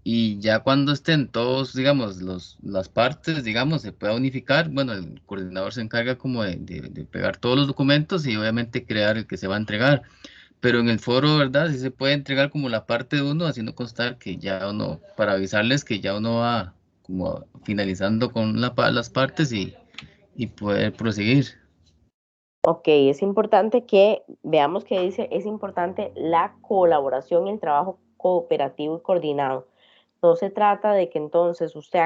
Y ya cuando estén todos, digamos, las partes, digamos, se pueda unificar, bueno, el coordinador se encarga como de pegar todos los documentos y obviamente crear el que se va a entregar. Pero en el foro, ¿verdad? Sí se puede entregar como la parte de uno, haciendo constar que ya uno, para avisarles que ya uno va como finalizando con las partes y poder proseguir. Ok, es importante que veamos que dice, es importante la colaboración y el trabajo cooperativo y coordinado. No se trata de que entonces usted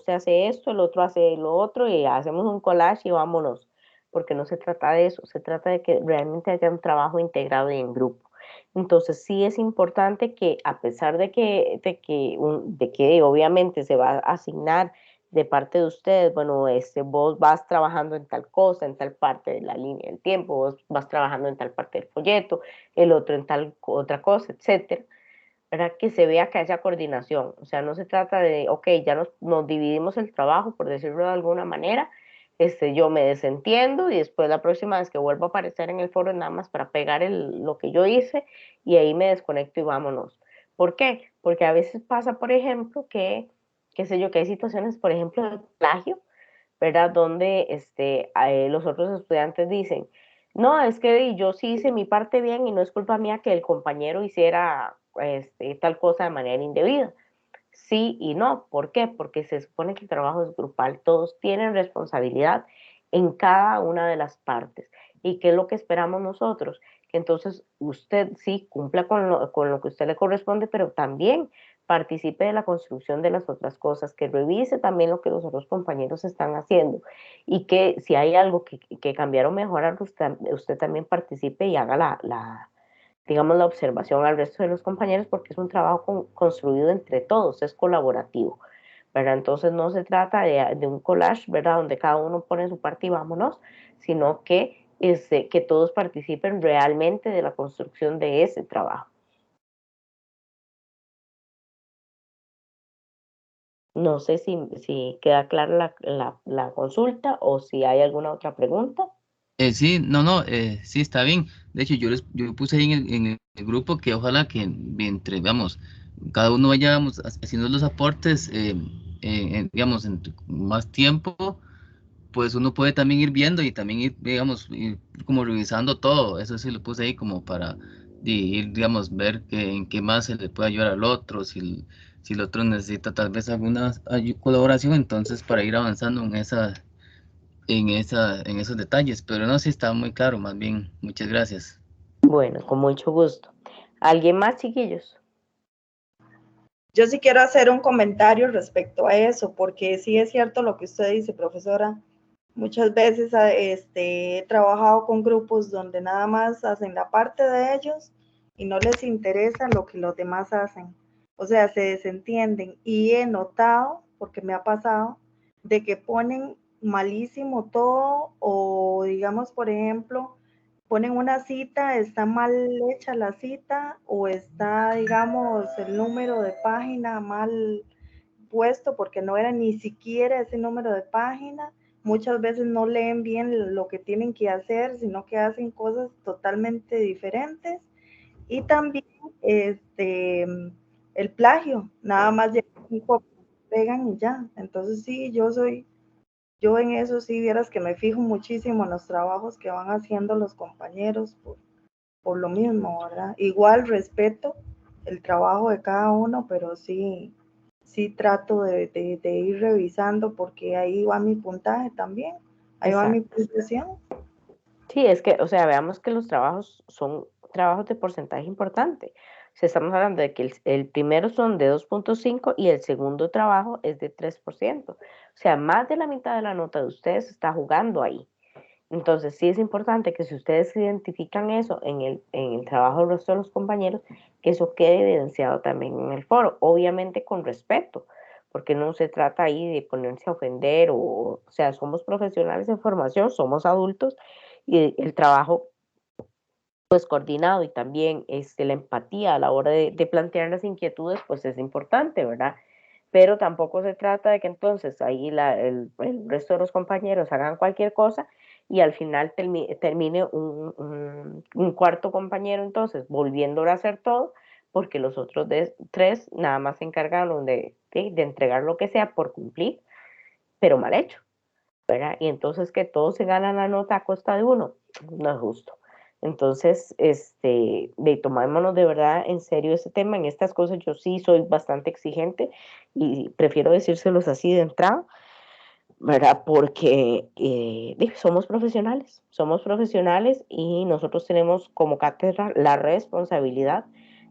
hace esto, el otro hace lo otro y hacemos un collage y vámonos, porque no se trata de eso, se trata de que realmente haya un trabajo integrado y en grupo. Entonces sí es importante que a pesar de que obviamente se va a asignar de parte de ustedes, bueno, vos vas trabajando en tal cosa, en tal parte de la línea del tiempo, vos vas trabajando en tal parte del folleto, el otro en tal otra cosa, etcétera, ¿verdad? Que se vea que haya coordinación. O sea, no se trata de, ok, ya nos dividimos el trabajo, por decirlo de alguna manera, yo me desentiendo y después la próxima vez que vuelvo a aparecer en el foro nada más para pegar lo que yo hice y ahí me desconecto y vámonos. ¿Por qué? Porque a veces pasa, por ejemplo, qué sé yo, que hay situaciones, por ejemplo, de plagio, ¿verdad? Donde los otros estudiantes dicen, no, es que yo sí hice mi parte bien y no es culpa mía que el compañero hiciera tal cosa de manera indebida. Sí y no. ¿Por qué? Porque se supone que el trabajo es grupal, todos tienen responsabilidad en cada una de las partes. ¿Y qué es lo que esperamos nosotros? Que entonces usted sí cumpla con lo que a usted le corresponde, pero también participe de la construcción de las otras cosas, que revise también lo que los otros compañeros están haciendo y que si hay algo que cambiar o mejorar, usted también participe y haga digamos, la observación al resto de los compañeros porque es un trabajo construido entre todos, es colaborativo, ¿verdad? Entonces no se trata de un collage, ¿verdad? Donde cada uno pone su parte y vámonos, sino que todos participen realmente de la construcción de ese trabajo. No sé si queda clara la consulta o si hay alguna otra pregunta. Sí, no, sí, está bien. De hecho, yo puse ahí en el grupo que ojalá que entre, vamos, cada uno vaya, vamos, haciendo los aportes, digamos, en más tiempo, pues uno puede también ir viendo y también ir, digamos, ir como revisando todo. Eso sí lo puse ahí como para ir, digamos, ver en qué más se le puede ayudar al otro, si el otro necesita tal vez alguna colaboración, entonces para ir avanzando en esos detalles, pero no, sí está muy claro, más bien, muchas gracias. Bueno, con mucho gusto. ¿Alguien más, chiquillos? Yo sí quiero hacer un comentario respecto a eso, porque sí es cierto lo que usted dice, profesora. Muchas veces he trabajado con grupos donde nada más hacen la parte de ellos y no les interesa lo que los demás hacen. O sea, se desentienden y he notado, porque me ha pasado, de que ponen malísimo todo o digamos, por ejemplo, ponen una cita, está mal hecha la cita o está, digamos, el número de página mal puesto porque no era ni siquiera ese número de página. Muchas veces no leen bien lo que tienen que hacer, sino que hacen cosas totalmente diferentes. Y también el plagio, nada más pegan y ya. Entonces sí, yo en eso sí vieras que me fijo muchísimo en los trabajos que van haciendo los compañeros por lo mismo, ¿verdad? Igual respeto el trabajo de cada uno, pero sí trato de ir revisando porque ahí va mi puntaje también, ahí va mi Exacto. puntuación. Sí, es que, o sea, veamos que los trabajos son trabajos de porcentaje importante. O sea, estamos hablando de que el primero son de 2.5 y el segundo trabajo es de 3%. O sea, más de la mitad de la nota de ustedes está jugando ahí. Entonces, sí es importante que si ustedes identifican eso en el trabajo del resto de los compañeros, que eso quede evidenciado también en el foro, obviamente con respeto, porque no se trata ahí de ponerse a ofender o sea, somos profesionales en formación, somos adultos y el trabajo pues coordinado y también la empatía a la hora de plantear las inquietudes pues es importante, ¿verdad? Pero tampoco se trata de que entonces ahí el resto de los compañeros hagan cualquier cosa y al final termine un cuarto compañero entonces volviéndolo a hacer todo, porque los otros tres nada más se encargaron de entregar lo que sea por cumplir, pero mal hecho, ¿verdad? Y entonces que todos se ganan la nota a costa de uno, no es justo. Entonces, tomémonos de verdad en serio ese tema. En estas cosas yo sí soy bastante exigente y prefiero decírselos así de entrada, ¿verdad? Porque somos profesionales y nosotros tenemos como cátedra la responsabilidad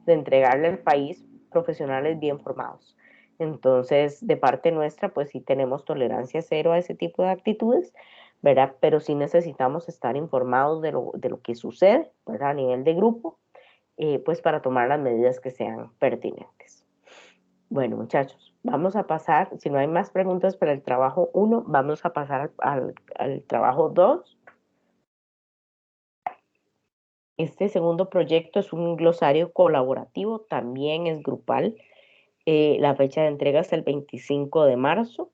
de entregarle al país profesionales bien formados. Entonces, de parte nuestra, pues sí tenemos tolerancia cero a ese tipo de actitudes, ¿verdad? Pero sí necesitamos estar informados de lo que sucede, ¿verdad? A nivel de grupo, pues para tomar las medidas que sean pertinentes. Bueno, muchachos, vamos a pasar, si no hay más preguntas para el trabajo 1, vamos a pasar al trabajo 2. Este segundo proyecto es un glosario colaborativo, también es grupal. La fecha de entrega es el 25 de marzo.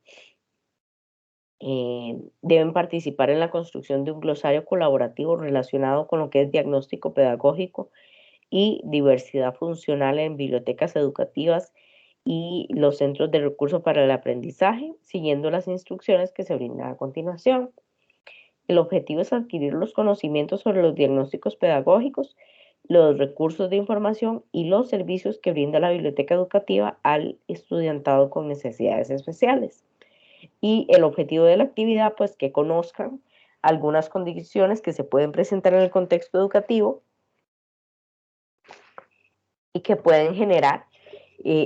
Deben participar en la construcción de un glosario colaborativo relacionado con lo que es diagnóstico pedagógico y diversidad funcional en bibliotecas educativas y los centros de recursos para el aprendizaje, siguiendo las instrucciones que se brindan a continuación. El objetivo es adquirir los conocimientos sobre los diagnósticos pedagógicos, los recursos de información y los servicios que brinda la biblioteca educativa al estudiantado con necesidades especiales. Y el objetivo de la actividad, pues que conozcan algunas condiciones que se pueden presentar en el contexto educativo y que pueden generar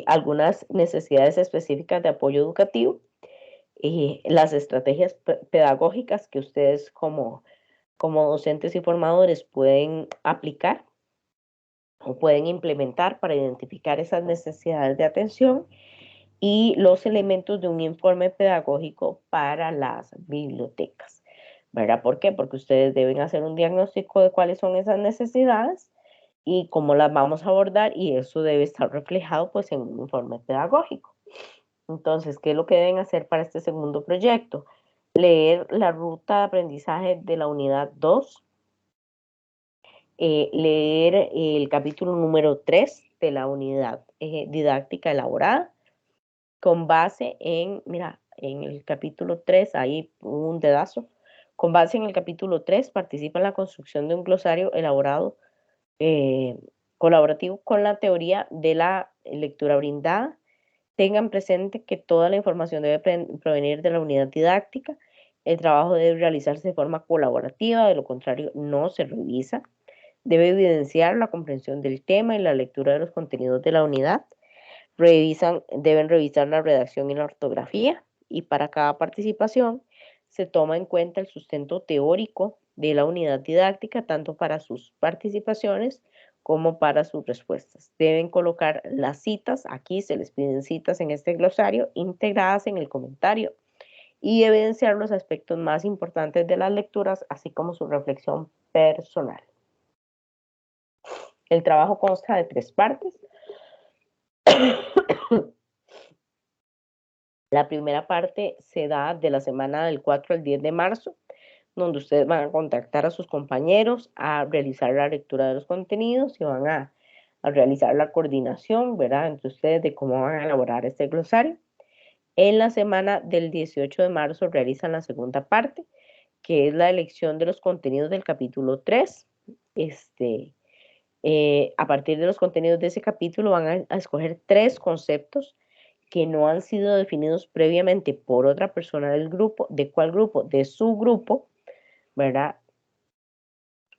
algunas necesidades específicas de apoyo educativo, las estrategias pedagógicas que ustedes como docentes y formadores pueden aplicar o pueden implementar para identificar esas necesidades de atención y los elementos de un informe pedagógico para las bibliotecas, ¿verdad? ¿Por qué? Porque ustedes deben hacer un diagnóstico de cuáles son esas necesidades y cómo las vamos a abordar, y eso debe estar reflejado pues en un informe pedagógico. Entonces, ¿qué es lo que deben hacer para este segundo proyecto? Leer la ruta de aprendizaje de la unidad 2, leer el capítulo número 3 de la unidad didáctica elaborada, con base en, mira, en el capítulo 3, ahí un dedazo, con base en el capítulo 3, participa en la construcción de un glosario elaborado colaborativo con la teoría de la lectura brindada. Tengan presente que toda la información debe provenir de la unidad didáctica. El trabajo debe realizarse de forma colaborativa, de lo contrario no se revisa. Debe evidenciar la comprensión del tema y la lectura de los contenidos de la unidad. Deben revisar la redacción y la ortografía, y para cada participación se toma en cuenta el sustento teórico de la unidad didáctica, tanto para sus participaciones como para sus respuestas. Deben colocar las citas, aquí se les piden citas en este glosario, integradas en el comentario, y evidenciar los aspectos más importantes de las lecturas, así como su reflexión personal. El trabajo consta de 3 partes. La primera parte se da de la semana del 4 al 10 de marzo, donde ustedes van a contactar a sus compañeros, a realizar la lectura de los contenidos y van a realizar la coordinación, ¿verdad?, entre ustedes de cómo van a elaborar este glosario. En la semana del 18 de marzo realizan la segunda parte, que es la elección de los contenidos del capítulo 3. A partir de los contenidos de ese capítulo van a escoger 3 conceptos que no han sido definidos previamente por otra persona del grupo. ¿De cuál grupo? De su grupo, ¿verdad?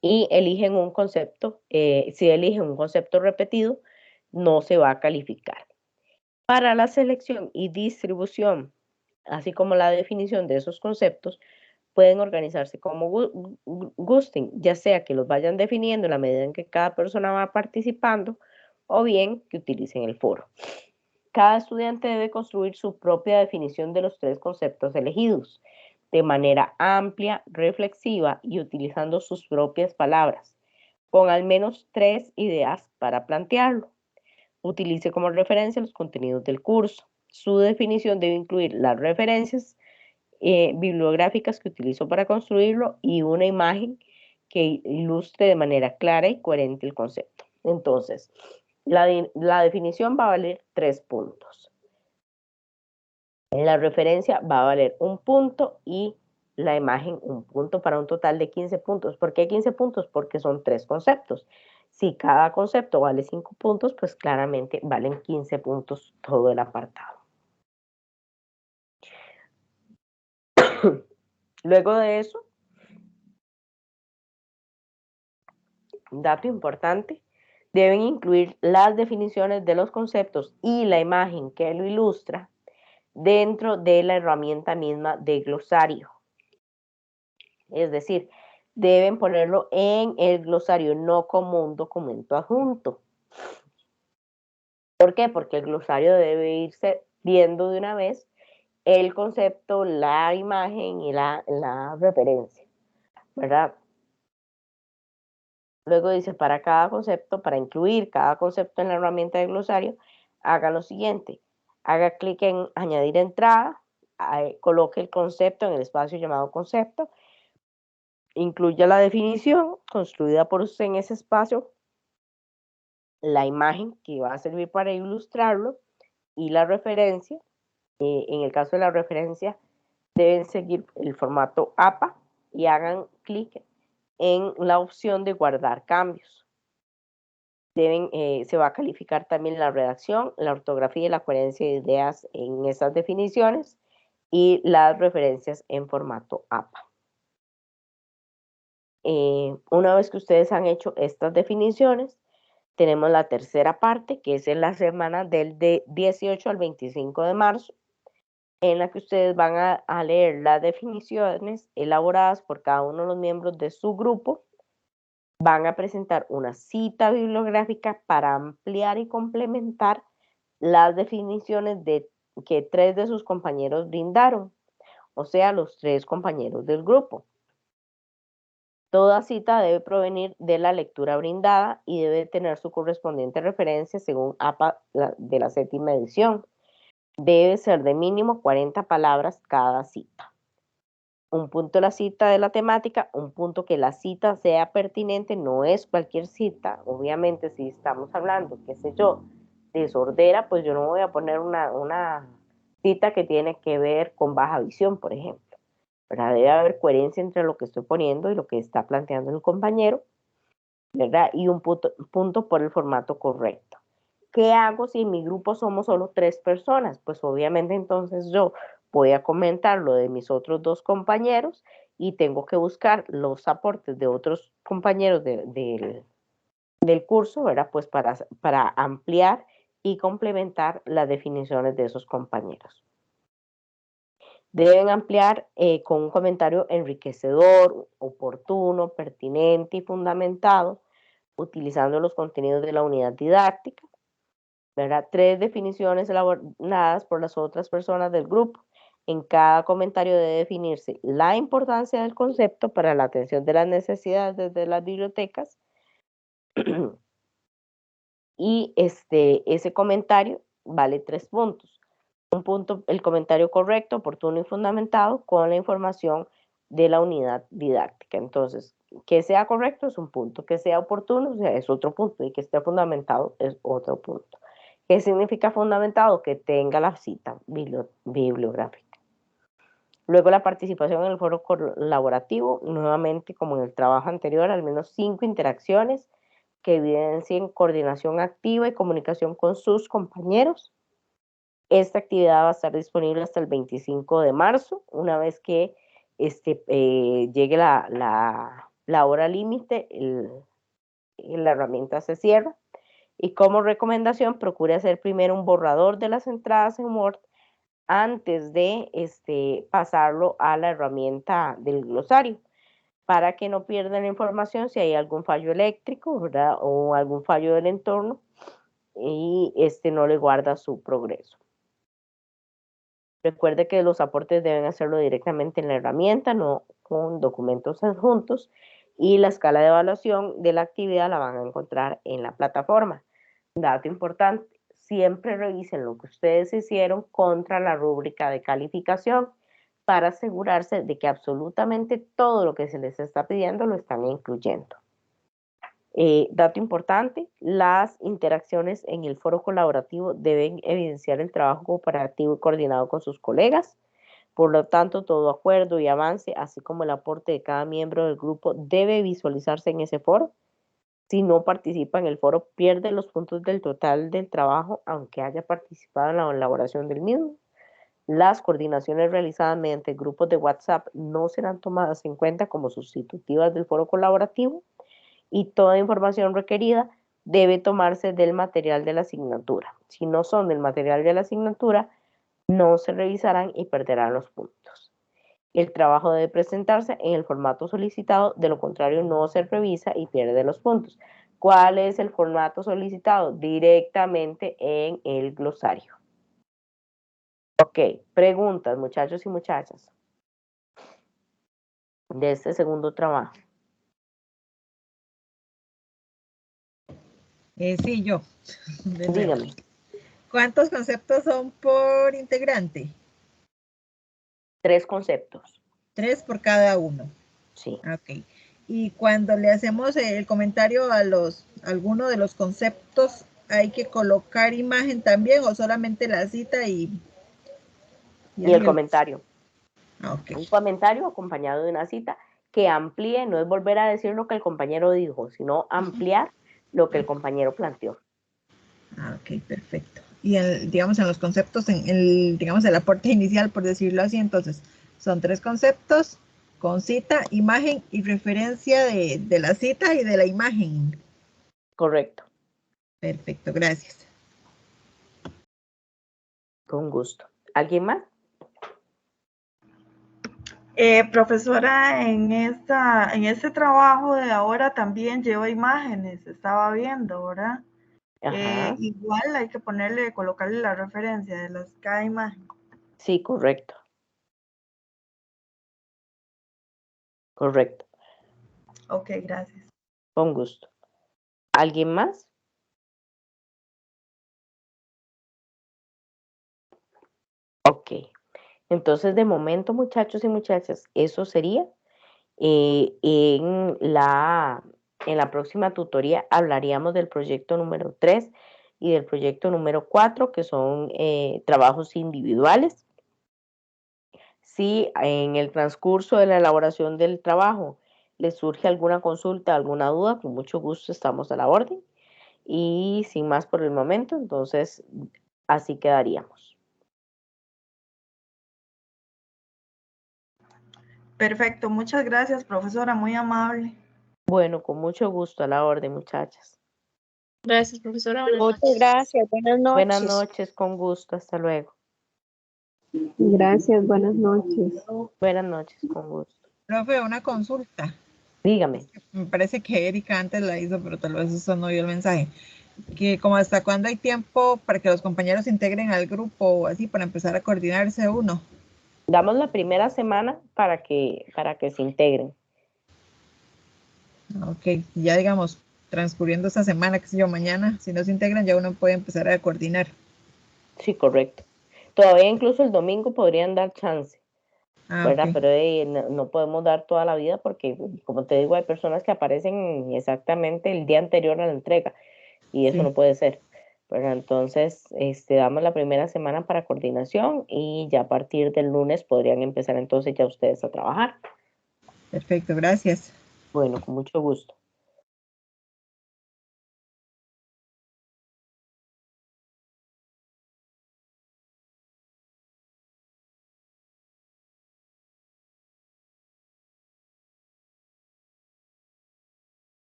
Y eligen un concepto. Si eligen un concepto repetido, no se va a calificar. Para la selección y distribución, así como la definición de esos conceptos, pueden organizarse como gusten, ya sea que los vayan definiendo en la medida en que cada persona va participando, o bien que utilicen el foro. Cada estudiante debe construir su propia definición de los 3 conceptos elegidos, de manera amplia, reflexiva y utilizando sus propias palabras, con al menos 3 ideas para plantearlo. Utilice como referencia los contenidos del curso. Su definición debe incluir las referencias bibliográficas que utilizo para construirlo y una imagen que ilustre de manera clara y coherente el concepto. Entonces, la definición va a valer 3 puntos. La referencia va a valer 1 punto y la imagen 1 punto para un total de 15 puntos. ¿Por qué 15 puntos? Porque son 3 conceptos. Si cada concepto vale 5 puntos, pues claramente valen 15 puntos todo el apartado. Luego de eso, un dato importante, deben incluir las definiciones de los conceptos y la imagen que lo ilustra dentro de la herramienta misma de glosario. Es decir, deben ponerlo en el glosario, no como un documento adjunto. ¿Por qué? Porque el glosario debe irse viendo de una vez el concepto, la imagen y la referencia, ¿verdad? Luego dice, para cada concepto, para incluir cada concepto en la herramienta de glosario, haga lo siguiente. Haga clic en añadir entrada, coloque el concepto en el espacio llamado concepto, incluya la definición construida por usted en ese espacio, la imagen que va a servir para ilustrarlo y la referencia. En el caso de la referencia, deben seguir el formato APA y hagan clic en la opción de guardar cambios. Se va a calificar también la redacción, la ortografía y la coherencia de ideas en esas definiciones y las referencias en formato APA. Una vez que ustedes han hecho estas definiciones, tenemos la tercera parte, que es en la semana del 18 al 25 de marzo, en la que ustedes van a leer las definiciones elaboradas por cada uno de los miembros de su grupo. Van a presentar una cita bibliográfica para ampliar y complementar las definiciones que 3 de sus compañeros brindaron, o sea, los 3 compañeros del grupo. Toda cita debe provenir de la lectura brindada y debe tener su correspondiente referencia según APA de la 7ª edición. Debe ser de mínimo 40 palabras cada cita. 1 punto la cita de la temática, 1 punto que la cita sea pertinente, no es cualquier cita. Obviamente, si estamos hablando, qué sé yo, de sordera, pues yo no voy a poner una cita que tiene que ver con baja visión, por ejemplo. ¿Verdad? Debe haber coherencia entre lo que estoy poniendo y lo que está planteando el compañero, ¿verdad? Y 1 punto por el formato correcto. ¿Qué hago si en mi grupo somos solo 3 personas? Pues obviamente entonces yo voy a comentar lo de mis otros 2 compañeros y tengo que buscar los aportes de otros compañeros del curso, ¿verdad? Pues para ampliar y complementar las definiciones de esos compañeros. Deben ampliar con un comentario enriquecedor, oportuno, pertinente y fundamentado, utilizando los contenidos de la unidad didáctica, ¿verdad? 3 definiciones elaboradas por las otras personas del grupo. En cada comentario debe definirse la importancia del concepto para la atención de las necesidades de las bibliotecas y ese comentario vale 3 puntos. 1 punto el comentario correcto, oportuno y fundamentado con la información de la unidad didáctica. Entonces, que sea correcto es 1 punto, que sea oportuno es otro punto y que esté fundamentado es otro punto. ¿Qué significa fundamentado? Que tenga la cita bibliográfica. Luego la participación en el foro colaborativo, nuevamente como en el trabajo anterior, al menos 5 interacciones que evidencien coordinación activa y comunicación con sus compañeros. Esta actividad va a estar disponible hasta el 25 de marzo, una vez que llegue la hora límite, la herramienta se cierra. Y como recomendación, procure hacer primero un borrador de las entradas en Word antes de pasarlo a la herramienta del glosario, para que no pierdan la información si hay algún fallo eléctrico, ¿verdad? O algún fallo del entorno y no le guarda su progreso. Recuerde que los aportes deben hacerlo directamente en la herramienta, no con documentos adjuntos, y la escala de evaluación de la actividad la van a encontrar en la plataforma. Dato importante, siempre revisen lo que ustedes hicieron contra la rúbrica de calificación. para asegurarse de que absolutamente todo lo que se les está pidiendo lo están incluyendo. Dato importante, las interacciones en el foro colaborativo deben evidenciar el trabajo cooperativo y coordinado con sus colegas. Por lo tanto, todo acuerdo y avance, así como el aporte de cada miembro del grupo, debe visualizarse en ese foro. Si no participa en el foro, pierde los puntos del total del trabajo, aunque haya participado en la elaboración del mismo. Las coordinaciones realizadas mediante grupos de WhatsApp no serán tomadas en cuenta como sustitutivas del foro colaborativo, y toda información requerida debe tomarse del material de la asignatura. Si no son del material de la asignatura, no se revisarán y perderán los puntos. El trabajo debe presentarse en el formato solicitado, de lo contrario no se revisa y pierde los puntos. ¿Cuál es el formato solicitado? Directamente en el glosario. Ok, preguntas, muchachos y muchachas, de este segundo trabajo. Sí, yo. De nuevo. Dígame. ¿Cuántos conceptos son por integrante? 3 conceptos. 3 por cada uno. Sí. Ok. Y cuando le hacemos el comentario a alguno de los conceptos, ¿hay que colocar imagen también o solamente la cita y el comentario? Ok. Un comentario acompañado de una cita que amplíe, no es volver a decir lo que el compañero dijo, sino ampliar lo que el compañero planteó. Ok, perfecto. Y digamos en los conceptos, digamos el aporte inicial, por decirlo así, entonces son 3 conceptos con cita, imagen y referencia de la cita y de la imagen. Correcto. Perfecto, gracias. Con gusto. ¿Alguien más? Profesora, en este trabajo de ahora también lleva imágenes, estaba viendo, ¿verdad? Igual hay que colocarle la referencia de cada imagen. Sí, correcto. Correcto. Ok, gracias. Con gusto. ¿Alguien más? Ok. Entonces, de momento, muchachos y muchachas, eso sería. En la próxima tutoría hablaríamos del proyecto número 3 y del proyecto número 4, que son trabajos individuales. Si en el transcurso de la elaboración del trabajo les surge alguna consulta, alguna duda, con mucho gusto estamos a la orden. Y sin más por el momento, entonces así quedaríamos. Perfecto, muchas gracias, profesora, muy amable. Bueno, con mucho gusto a la orden, muchachas. Gracias, profesora. Buenas Muchas noches. gracias, buenas noches. Buenas noches, con gusto, hasta luego. Gracias, buenas noches. Buenas noches, con gusto. Profe, una consulta. Dígame. Me parece que Erika antes la hizo, pero tal vez eso no vio el mensaje. Que como hasta cuándo hay tiempo para que los compañeros se integren al grupo o así para empezar a coordinarse uno. Damos la primera semana para que se integren. Ok, ya digamos, transcurriendo esta semana, qué sé yo, mañana, si no se integran ya uno puede empezar a coordinar. Sí, correcto. Todavía incluso el domingo podrían dar chance, ¿verdad? Okay. Pero no podemos dar toda la vida porque, como te digo, hay personas que aparecen exactamente el día anterior a la entrega y eso Sí. no puede ser. Pero entonces, damos la primera semana para coordinación y ya a partir del lunes podrían empezar entonces ya ustedes a trabajar. Perfecto, gracias. Bueno, con mucho gusto.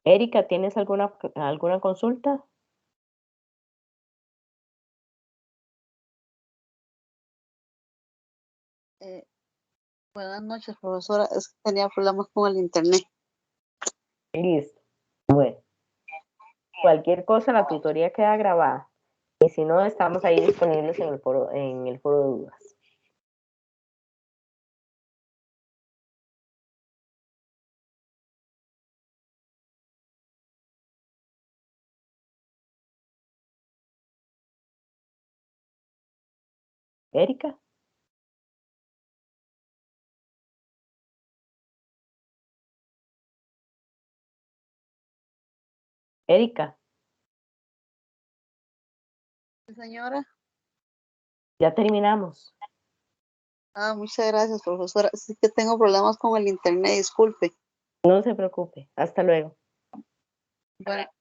Erika, ¿tienes alguna consulta? Buenas noches, profesora. Es que tenía problemas con el internet. Listo. Bueno, cualquier cosa, la tutoría queda grabada. Y si no, estamos ahí disponibles en el foro de dudas. Erika. Erika, Señora. ya terminamos. Muchas gracias, profesora. Sí que tengo problemas con el internet, disculpe. No se preocupe. Hasta luego.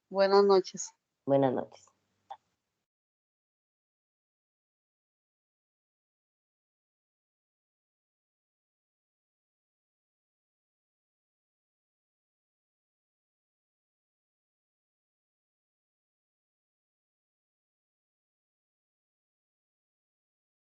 Buenas noches. Buenas noches.